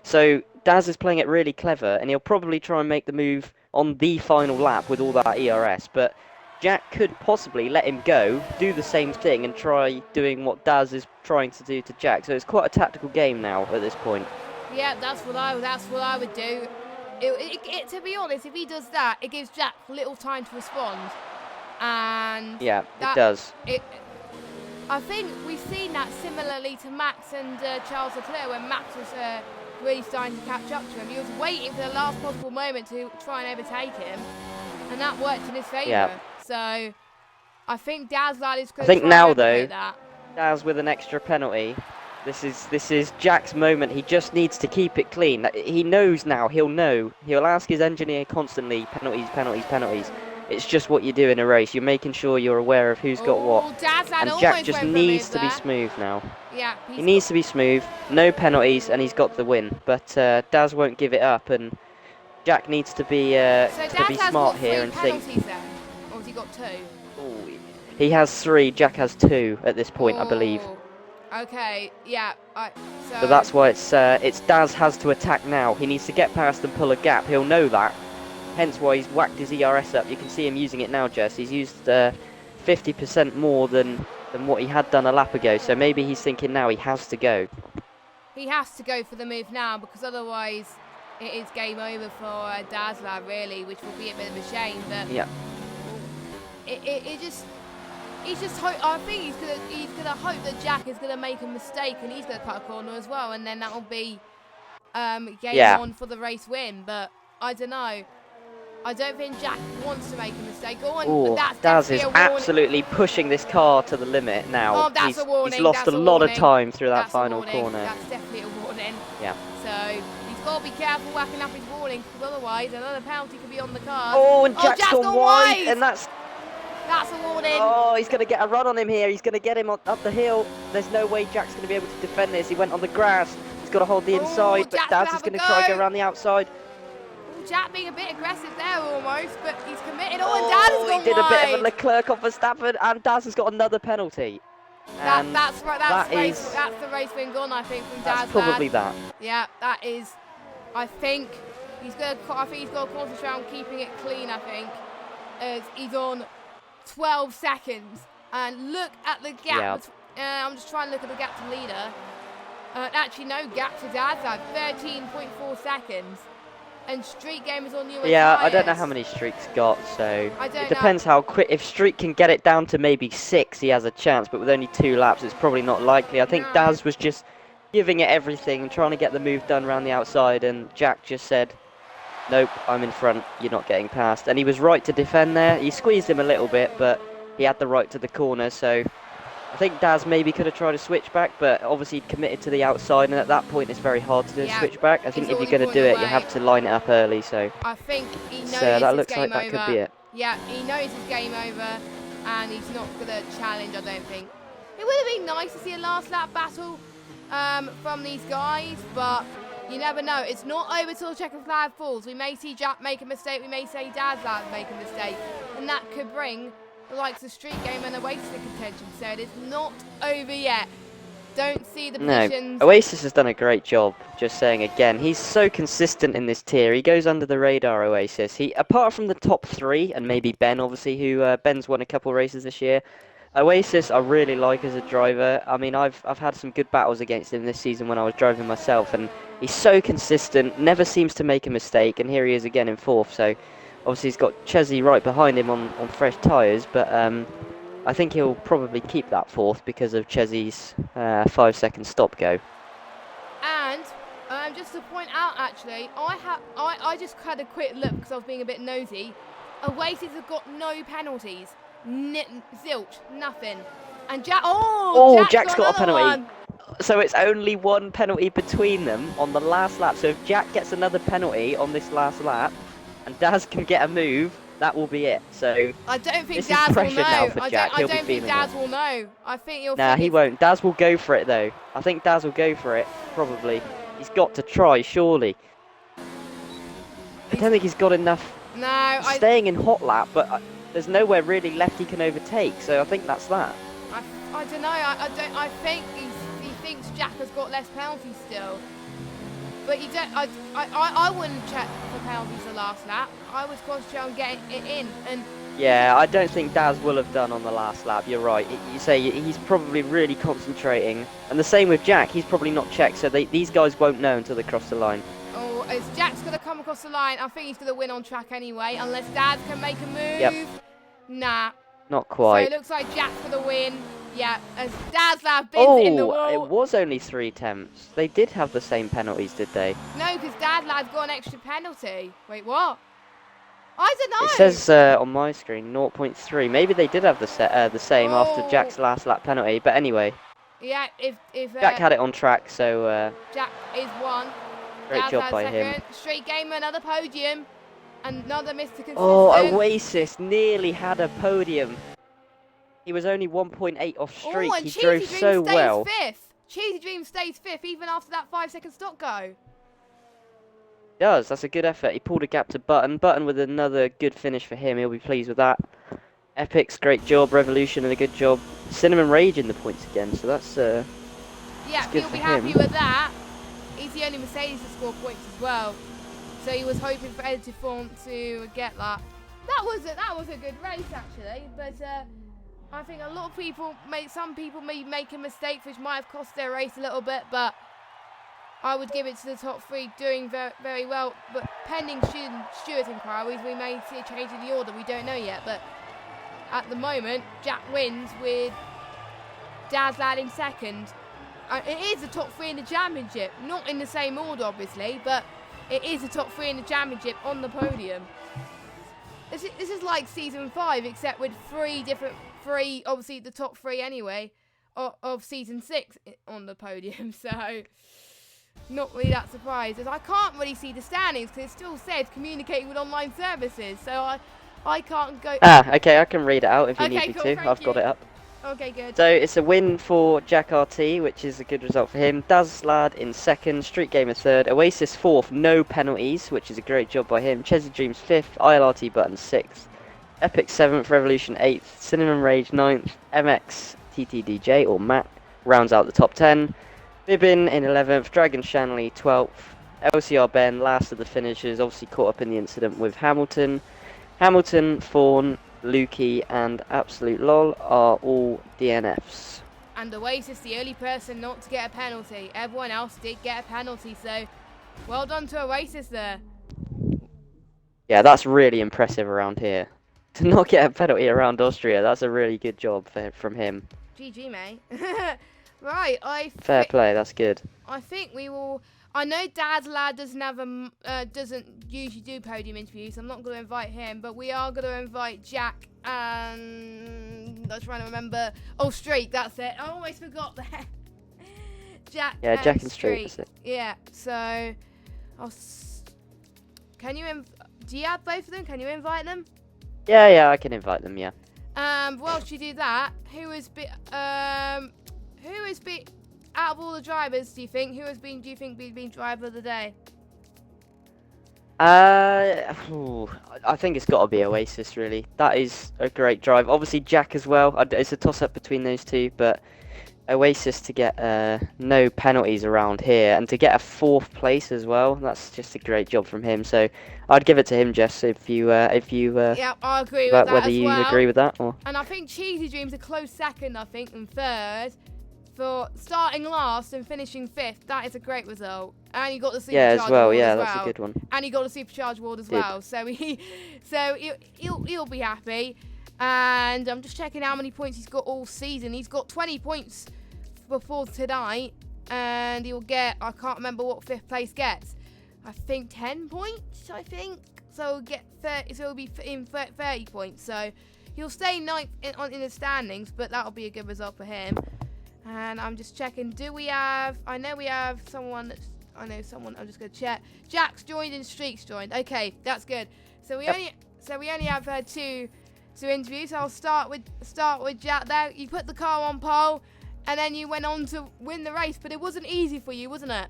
So Daz is playing it really clever, and he'll probably try and make the move on the final lap with all that ERS. But Jack could possibly let him go, do the same thing, and try doing what Daz is trying to do to Jack. So it's quite a tactical game now at this point. Yeah, that's what I would do. To be honest, if he does that, it gives Jack little time to respond, and yeah, it does. I think we've seen that similarly to Max and Charles Leclerc when Max was really starting to catch up to him. He was waiting for the last possible moment to try and overtake him, and that worked in his favour. Yeah. So I think Daz lad is going to try think now and though, that. Daz with an extra penalty. This is Jack's moment. He just needs to keep it clean. He knows now. He'll know. He'll ask his engineer constantly, penalties, penalties, penalties. It's just what you do in a race. You're making sure you're aware of who's got what. And Jack just needs to be smooth now. Yeah, he needs to be smooth. No penalties, and he's got the win. But Daz won't give it up, and Jack needs to be smart here and think. Then? Or has he got 2? Ooh, he has 3. Jack has 2 at this point, I believe. Okay, yeah. So that's why it's Daz has to attack now. He needs to get past and pull a gap. He'll know that. Hence why he's whacked his ERS up. You can see him using it now, Jess. He's used 50% more than what he had done a lap ago. So maybe he's thinking now he has to go. He has to go for the move now, because otherwise it is game over for Daz lad, really, which will be a bit of a shame. But yeah, he's just I think he's gonna hope that Jack is gonna make a mistake and he's gonna cut a corner as well, and then that'll be game on for the race win. But I don't know. I don't think Jack wants to make a mistake. Go on. Ooh, Daz is absolutely pushing this car to the limit now. Oh, that's a warning. He's lost a lot of time through that final corner. That's definitely a warning. Yeah. So he's got to be careful whacking up his warning, because otherwise another penalty could be on the card. Oh, and Jack's gone wide, and that's a warning. Oh, he's going to get a run on him here. He's going to get him up the hill. There's no way Jack's going to be able to defend this. He went on the grass. He's got to hold the inside, but Daz is going to try and go around the outside. Jack being a bit aggressive there almost, but he's committed. Oh, and Daz has gone he did wide. A bit of a Leclerc off Verstappen, and Daz has got another penalty. That's right. That's the race win gone, I think, from Daz. That's probably that. Yeah, that is. I think he's got to concentrate on keeping it clean. I think as he's on 12 seconds, and look at the gap. Yeah. I'm just trying to look at the gap to leader. Actually, no gap to Daz. 13.4 seconds. And Street Game is on newer Yeah, tires. I don't know how many Streak's got, so it depends how quick. If Streak can get it down to maybe 6, he has a chance, but with only 2 laps, it's probably not likely. I think Daz was just giving it everything and trying to get the move done around the outside, and Jack just said, nope, I'm in front, you're not getting past. And he was right to defend there. He squeezed him a little bit, but he had the right to the corner, so I think Daz maybe could have tried to switch back, but obviously he'd committed to the outside, and at that point it's very hard to do a switch back. I think if you're going to do it, you have to line it up early. So I think he knows that looks game like over. That could be it. Yeah, he knows it's game over, and he's not going to challenge, I don't think. It would have been nice to see a last lap battle from these guys, but you never know. It's not over till the checkered flag falls. We may see Jack make a mistake, we may see Daz make a mistake, and that could bring the likes of Street Game and Oasis in contention. So it is not over yet. Don't see the positions. No, Oasis has done a great job. Just saying again, he's so consistent in this tier. He goes under the radar, Oasis. Apart from the top 3, and maybe Ben, obviously, who Ben's won a couple races this year. Oasis, I really like as a driver. I mean, I've had some good battles against him this season when I was driving myself, and he's so consistent, never seems to make a mistake, and here he is again in 4th. So obviously he's got Chesney right behind him on fresh tyres, but I think he'll probably keep that 4th because of Chesney's 5-second stop go. And just to point out, actually, I just had a quick look because I was being a bit nosy. Oasis have got no penalties. Zilch, nothing. And Jack's got a penalty. One. So it's only 1 penalty between them on the last lap. So if Jack gets another penalty on this last lap, and Daz can get a move, that will be it. So I don't think this Daz is pressure will know. now for Jack. I don't think Daz will know. I think he'll. Nah, he won't. Daz will go for it though. I think Daz will go for it. Probably. He's got to try, surely. don't think he's got enough. No, He's staying in hot lap, but there's nowhere really left he can overtake. So I think that's that. I don't know. I think he thinks Jack has got less penalties still. But you don't. I wouldn't check for penalties the last lap. I was concentrating on getting it in. And yeah, I don't think Daz will have done on the last lap. You're right. You say he's probably really concentrating, and the same with Jack. He's probably not checked, so these guys won't know until they cross the line. Oh, as Jack's gonna come across the line, I think he's gonna win on track anyway, unless Daz can make a move. Yep. Nah. Not quite. So it looks like Jack's gonna win. Yeah, as Daz lab bins in the wall. It was only 3 attempts. They did have the same penalties, did they? No, because Dad Lad's got an extra penalty. Wait, what? I don't know. It says on my screen 0.3. Maybe they did have the same after Jack's last lap penalty. But anyway. Yeah, if Jack had it on track, so. Jack is one. Great Dad's job by second. him. Street Gamer, another podium. Another Mr. Consistent. Oh, Oasis nearly had a podium. He was only 1.8 off streak. And He Cheesy drove Dream so stays well. Fifth. Cheesy Dream stays fifth even after that 5-second stop go. Does. That's a good effort. He pulled a gap to Button. Button with another good finish for him. He'll be pleased with that. Epic's great job. Revolution and a good job. Cinnamon Rage in the points again. So that's yeah, good he'll for be happy him. with that. He's the only Mercedes to score points as well. So he was hoping for Edited Form to get that. That was a good race actually, but I think a lot of people some people may make a mistake which might have cost their race a little bit, but I would give it to the top 3 doing very, very well. But pending Stewart inquiries, we may see a change in the order. We don't know yet, but at the moment, Jack wins with Daz Lad in second. It is the top 3 in the championship, not in the same order obviously, but it is the top 3 in the championship on the podium. This is like season 5, except with 3 obviously the top 3 anyway, of season 6 on the podium. So, not really that surprised, as I can't really see the standings because it still says communicating with online services. So I can't go. Okay, I can read it out if you need me to. I've got it up. Okay, good. So it's a win for Jack RT, which is a good result for him. Daz Lad in second, Street Gamer third, Oasis fourth, no penalties, which is a great job by him. Chesy Dreams fifth, ILR3 Button sixth, Epic seventh, Revolution eighth, Cinnamon Rage ninth, MX TTDJ or Matt rounds out the top 10. Bibbin in 11th, Dragon Shanley 12th, LCR Ben last of the finishers, obviously caught up in the incident with Hamilton. Hamilton, Fawn, Lukey and Absolute Lol are all DNFs. And Oasis the only person not to get a penalty. Everyone else did get a penalty, so well done to Oasis there. Yeah, that's really impressive around here. To not get a penalty around Austria, that's a really good job from him. GG, mate. Right, fair play, that's good. I think we will. I know Dad's Lad doesn't usually do podium interviews, so I'm not going to invite him, but we are going to invite Jack and I'm trying to remember. Oh, Streak, that's it. I almost forgot that. Jack. Yeah, Jack and Streak. That's it. Yeah. So, can you? Do you have both of them? Can you invite them? Yeah, I can invite them. Yeah. Whilst you do that, who has been out of all the drivers? Do you think been driver of the day? I think it's got to be Oasis, really. That is a great drive. Obviously Jack as well. It's a toss-up between those two, but Oasis to get no penalties around here and to get a 4th place as well. That's just a great job from him. So I'd give it to him, Jess. If you yeah, I agree with that whether as you well. agree with that or. And I think Cheesy Dream's a close second. I think and third. For starting last and finishing 5th, that is a great result. And you got the supercharge as well. award Yeah, as that's well. a good one. And he got a supercharge award as well. So he'll be happy. And I'm just checking how many points he's got all season. He's got 20 points before tonight, and he'll get. I can't remember what 5th place gets. I think 10 points. I think so. He'll get 30. So he'll be in 30 points. So he'll stay 9th in the standings, but that'll be a good result for him. And I'm just checking. Do we have? I know we have someone. I'm just gonna check. Jack's joined and Streak's joined. Okay, that's good. So we only have 2 interviews. So I'll start with Jack. There, you put the car on pole, and then you went on to win the race. But it wasn't easy for you, wasn't it?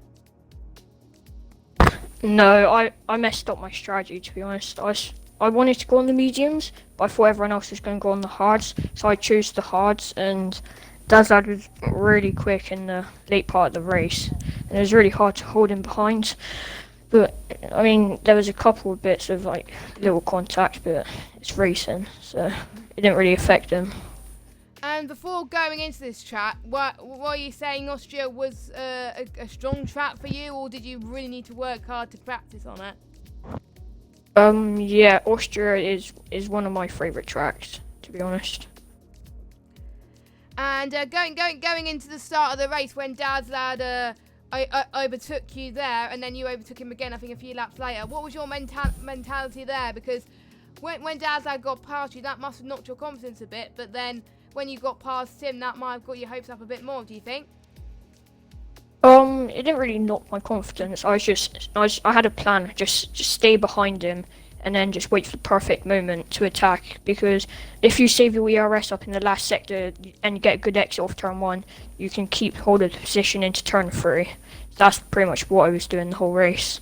No, I messed up my strategy, to be honest. I wanted to go on the mediums, but I thought everyone else was going to go on the hards, so I chose the hards, and Dazlad was really quick in the late part of the race, and it was really hard to hold him behind. But, I mean, there was a couple of bits of, like, little contact, but it's racing, so it didn't really affect him. And before going into this track, were you saying Austria was a strong track for you, or did you really need to work hard to practice on it? Yeah, Austria is one of my favourite tracks, to be honest. And going into the start of the race, when Dazlad overtook you there, and then you overtook him again, I think a few laps later, what was your mentality there? Because when Dazlad got past you, that must have knocked your confidence a bit, but then when you got past him, that might have got your hopes up a bit more, do you think? It didn't really knock my confidence. I had a plan, just stay behind him, and then just wait for the perfect moment to attack. Because if you save your ERS up in the last sector and get a good exit off turn 1, you can keep hold of the position into turn 3. That's pretty much what I was doing the whole race.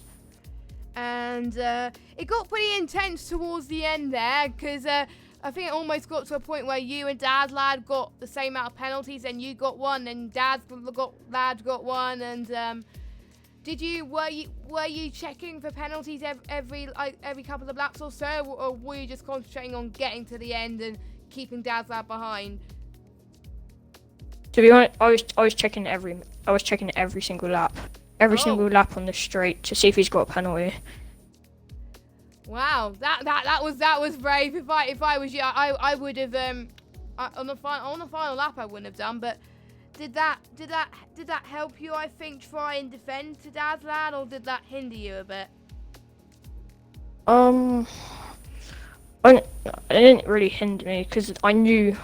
And it got pretty intense towards the end there, because I think it almost got to a point where you and Dazlad got the same amount of penalties, and you got one, and Lad got one, and were you checking for penalties every couple of laps or so, or were you just concentrating on getting to the end and keeping Dazlad behind? To be honest, I was checking every single lap, single lap on the straight to see if he's got a penalty. Wow, that was brave. If I was you, I would have on the final lap I wouldn't have done. But did that help you? I think try and defend to Dazlad, or did that hinder you a bit? It didn't really hinder me because I knew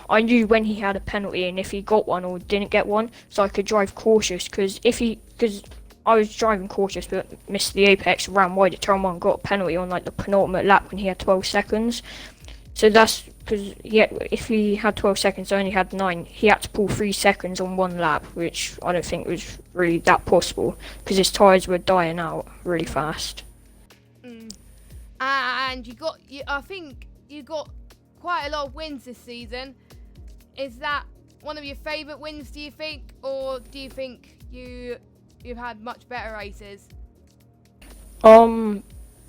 when he had a penalty and if he got one or didn't get one, so I could drive cautious. Because I was driving cautious but missed the apex, ran wide at turn 1, got a penalty on like the penultimate lap when he had 12 seconds. So that's because if he had 12 seconds, I only had 9. He had to pull 3 seconds on 1 lap, which I don't think was really that possible because his tyres were dying out really fast. And I think you got quite a lot of wins this season. Is that one of your favourite wins, do you think, or do you think you've had much better races?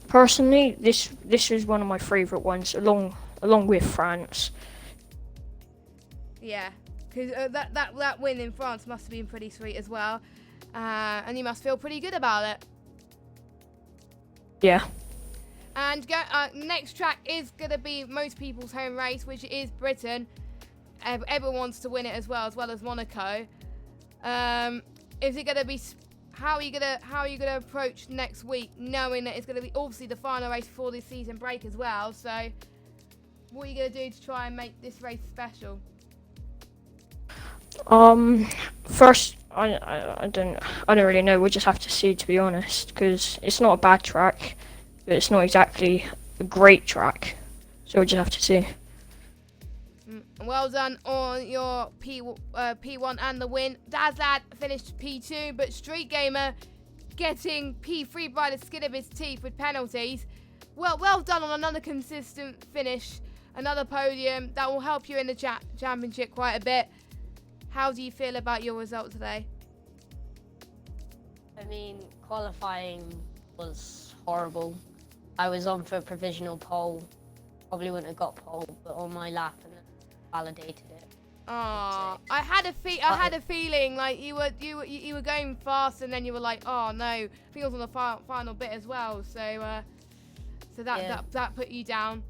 Personally, this is one of my favourite ones, along with France. Yeah, because that win in France must have been pretty sweet as well, and you must feel pretty good about it. Yeah. And next track is gonna be most people's home race, which is Britain. Everyone wants to win it as well as Monaco. Is it gonna be? How are you gonna approach next week, knowing that it's gonna be obviously the final race before this season break as well? So, what are you gonna do to try and make this race special? First, I don't really know. We'll just have to see, to be honest, because it's not a bad track, but it's not exactly a great track. So we'll just have to see. Well done on your P1 and the win. Dazlad finished P2, but Street Gamer getting P3 by the skin of his teeth with penalties. Well done on another consistent finish, another podium that will help you in the championship quite a bit. How do you feel about your result today? I mean, qualifying was horrible. I was on for a provisional pole. Probably wouldn't have got pole, but on my lap and then validated it. Oh, I had a feeling like you were going fast, and then you were like, oh no. I think it was on the final bit as well. So that put you down.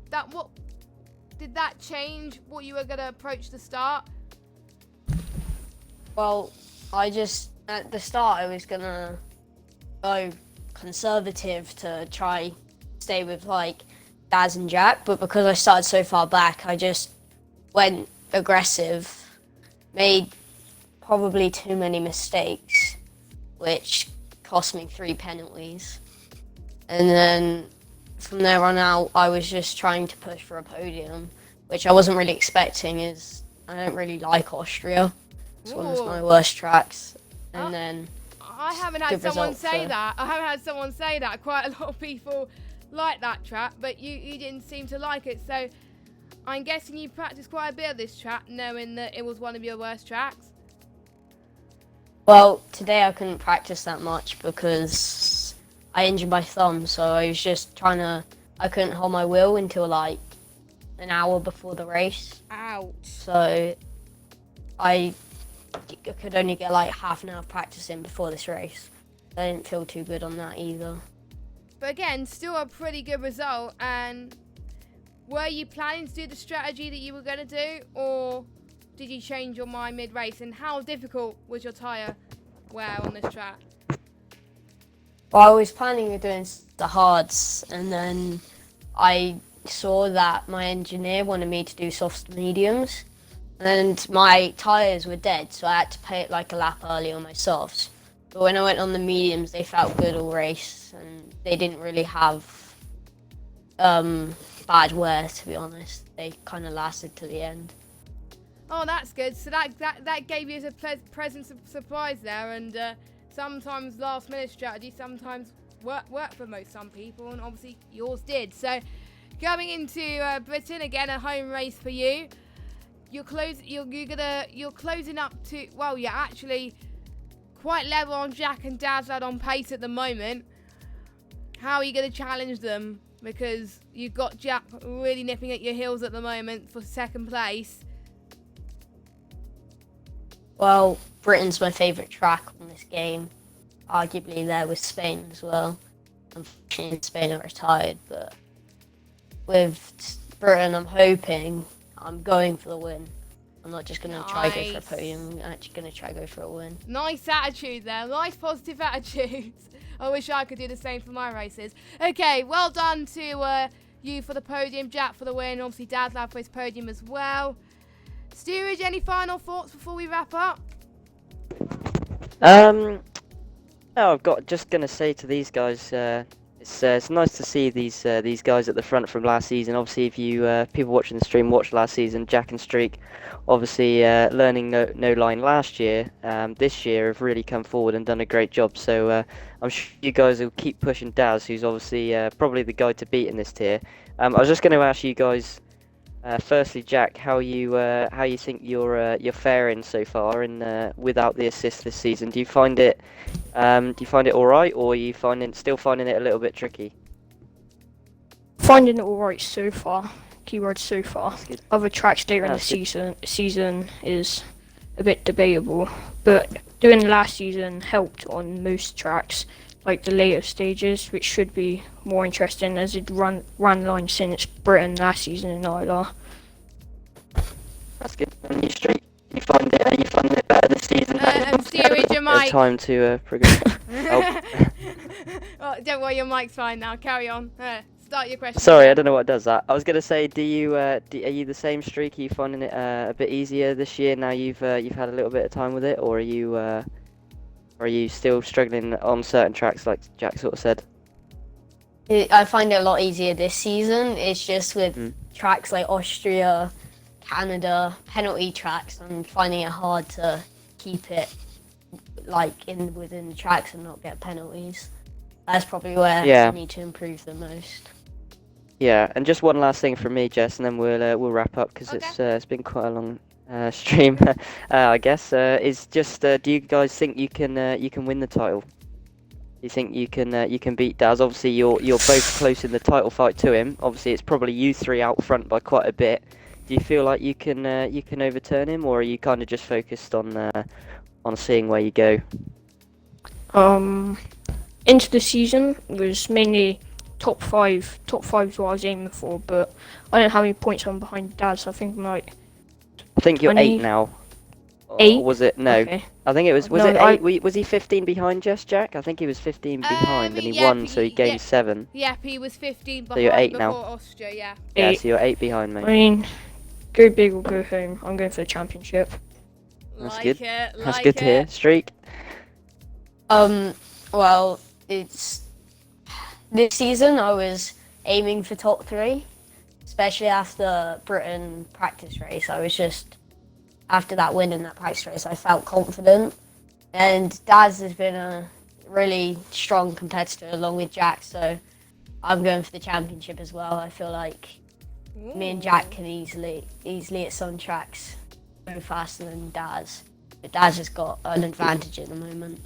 Did that change what you were gonna approach the start? Well, at the start I was gonna go conservative to try stay with like Daz and Jack, but because I started so far back, I just went aggressive, made probably too many mistakes, which cost me 3 penalties. And then from there on out, I was just trying to push for a podium, which I wasn't really expecting, as I don't really like Austria. It's one of my worst tracks. And then I haven't had good someone result say for- that. I haven't had someone say that. Quite a lot of people like that track, but you didn't seem to like it. So I'm guessing you practiced quite a bit of this track, knowing that it was one of your worst tracks. Well, today I couldn't practice that much because I injured my thumb, so I was just I couldn't hold my wheel until like an hour before the race. Ouch. So I could only get like half an hour of practice in before this race. I didn't feel too good on that either. But again, still a pretty good result. And were you planning to do the strategy that you were going to do, or did you change your mind mid-race? And how difficult was your tyre wear on this track? Well, I was planning on doing the hards, and then I saw that my engineer wanted me to do soft mediums, and my tyres were dead, so I had to pay it like a lap early on my softs. But when I went on the mediums, they felt good all race, and they didn't really have bad wear, to be honest. They kind of lasted to the end. Oh, that's good. So that gave you a present surprise there, and sometimes last-minute strategy sometimes work for some people, and obviously yours did. So going into Britain again, a home race for you. You're closing up to, well, you're actually quite level on Jack and Dazlad on pace at the moment. How are you going to challenge them? Because you've got Jack really nipping at your heels at the moment for second place. Well, Britain's my favourite track on this game. Arguably there with Spain as well. Unfortunately, Spain are retired, but with Britain, I'm hoping I'm going for the win. I'm not just going to try go for a podium, I'm actually going to try go for a win. Nice attitude there. Nice positive attitude. I wish I could do the same for my races. Okay, well done to you for the podium, Jack for the win, obviously Dazlad for his podium as well. Steerage, any final thoughts before we wrap up? No, I've got just gonna say to these guys, it's nice to see these guys at the front from last season. Obviously, if you people watching the stream watched last season, Jack and Streak, obviously learning no line last year, this year have really come forward and done a great job. So I'm sure you guys will keep pushing Daz, who's obviously probably the guy to beat in this tier. I was just going to ask you guys. Firstly, Jack, how you think you're faring so far in without the assist this season? Do you find it all right, or are you still finding it a little bit tricky? Finding it alright so far. Keyword so far. Good. Other tracks later in the That's good. season is a bit debatable, but doing last season helped on most tracks, like the later stages, which should be more interesting as it ran line since Britain last season in ILR. That's good. And you Streak, you find it better this season? Steerage, your mic. Time to progress. Oh. Oh, don't worry, your mic's fine now. Carry on. Start your question. Sorry, I don't know what does that. I was gonna say, are you the same, Streak? Are you finding it a bit easier this year now you've had a little bit of time with it, or are you still struggling on certain tracks like Jack sort of said? I find it a lot easier this season. It's just with tracks like Austria, Canada, penalty tracks, I'm finding it hard to keep it like within the tracks and not get penalties. That's probably where I need to improve the most. Yeah, and just one last thing from me, Jess, and then we'll wrap up because it's been quite a long stream, I guess. Is just do you guys think you can win the title? You think you can beat Daz? Obviously, you're both close in the title fight to him. Obviously, it's probably you three out front by quite a bit. Do you feel like you can overturn him, or are you kind of just focused on seeing where you go? Into the season was mainly top five is what I was aiming for, but I don't know how many points I'm behind Daz. I think I'm like. I think you're 20... 8 now. 8? Or was it? No. Okay. I think it was. Was No, it 8? Was he 15 behind just Jack? I think he was 15 behind, and he won, so he gained 7. Yep, he was 15 behind So you're 8 before now. Austria, yeah. Yeah, 8. so you're 8 behind, mate. I mean, go big or go home. I'm going for the championship. That's Like good. it, That's like good to hear. Streak. Well, it's this season I was aiming for top 3, especially after Britain practice race. I was just after that win in that practice race, I felt confident. And Daz has been a really strong competitor along with Jack, so I'm going for the championship as well. I feel like me and Jack can easily at some tracks go faster than Daz. But Daz has got an advantage at the moment.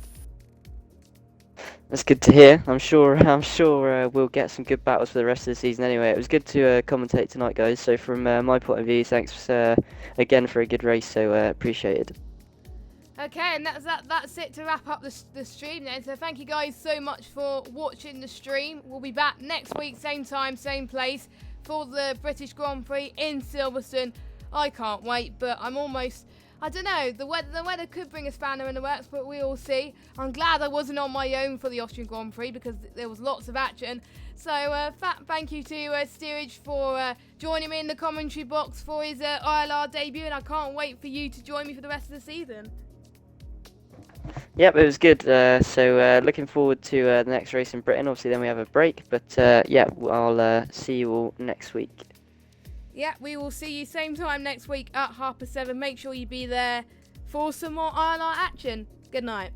That's good to hear. I'm sure we'll get some good battles for the rest of the season anyway. It was good to commentate tonight, guys. So from my point of view, thanks again for a good race. So appreciate it. Okay, and that's it to wrap up the stream then. So thank you guys so much for watching the stream. We'll be back next week, same time, same place, for the British Grand Prix in Silverstone. I can't wait, but I don't know, the weather could bring a spanner in the works, but we will see. I'm glad I wasn't on my own for the Austrian Grand Prix because there was lots of action. So thank you to Steerage for joining me in the commentary box for his ILR debut, and I can't wait for you to join me for the rest of the season. Yep, it was good. So looking forward to the next race in Britain. Obviously, then we have a break. But yeah, I'll see you all next week. Yeah, we will see you same time next week at 7:30. Make sure you be there for some more ILR action. Good night.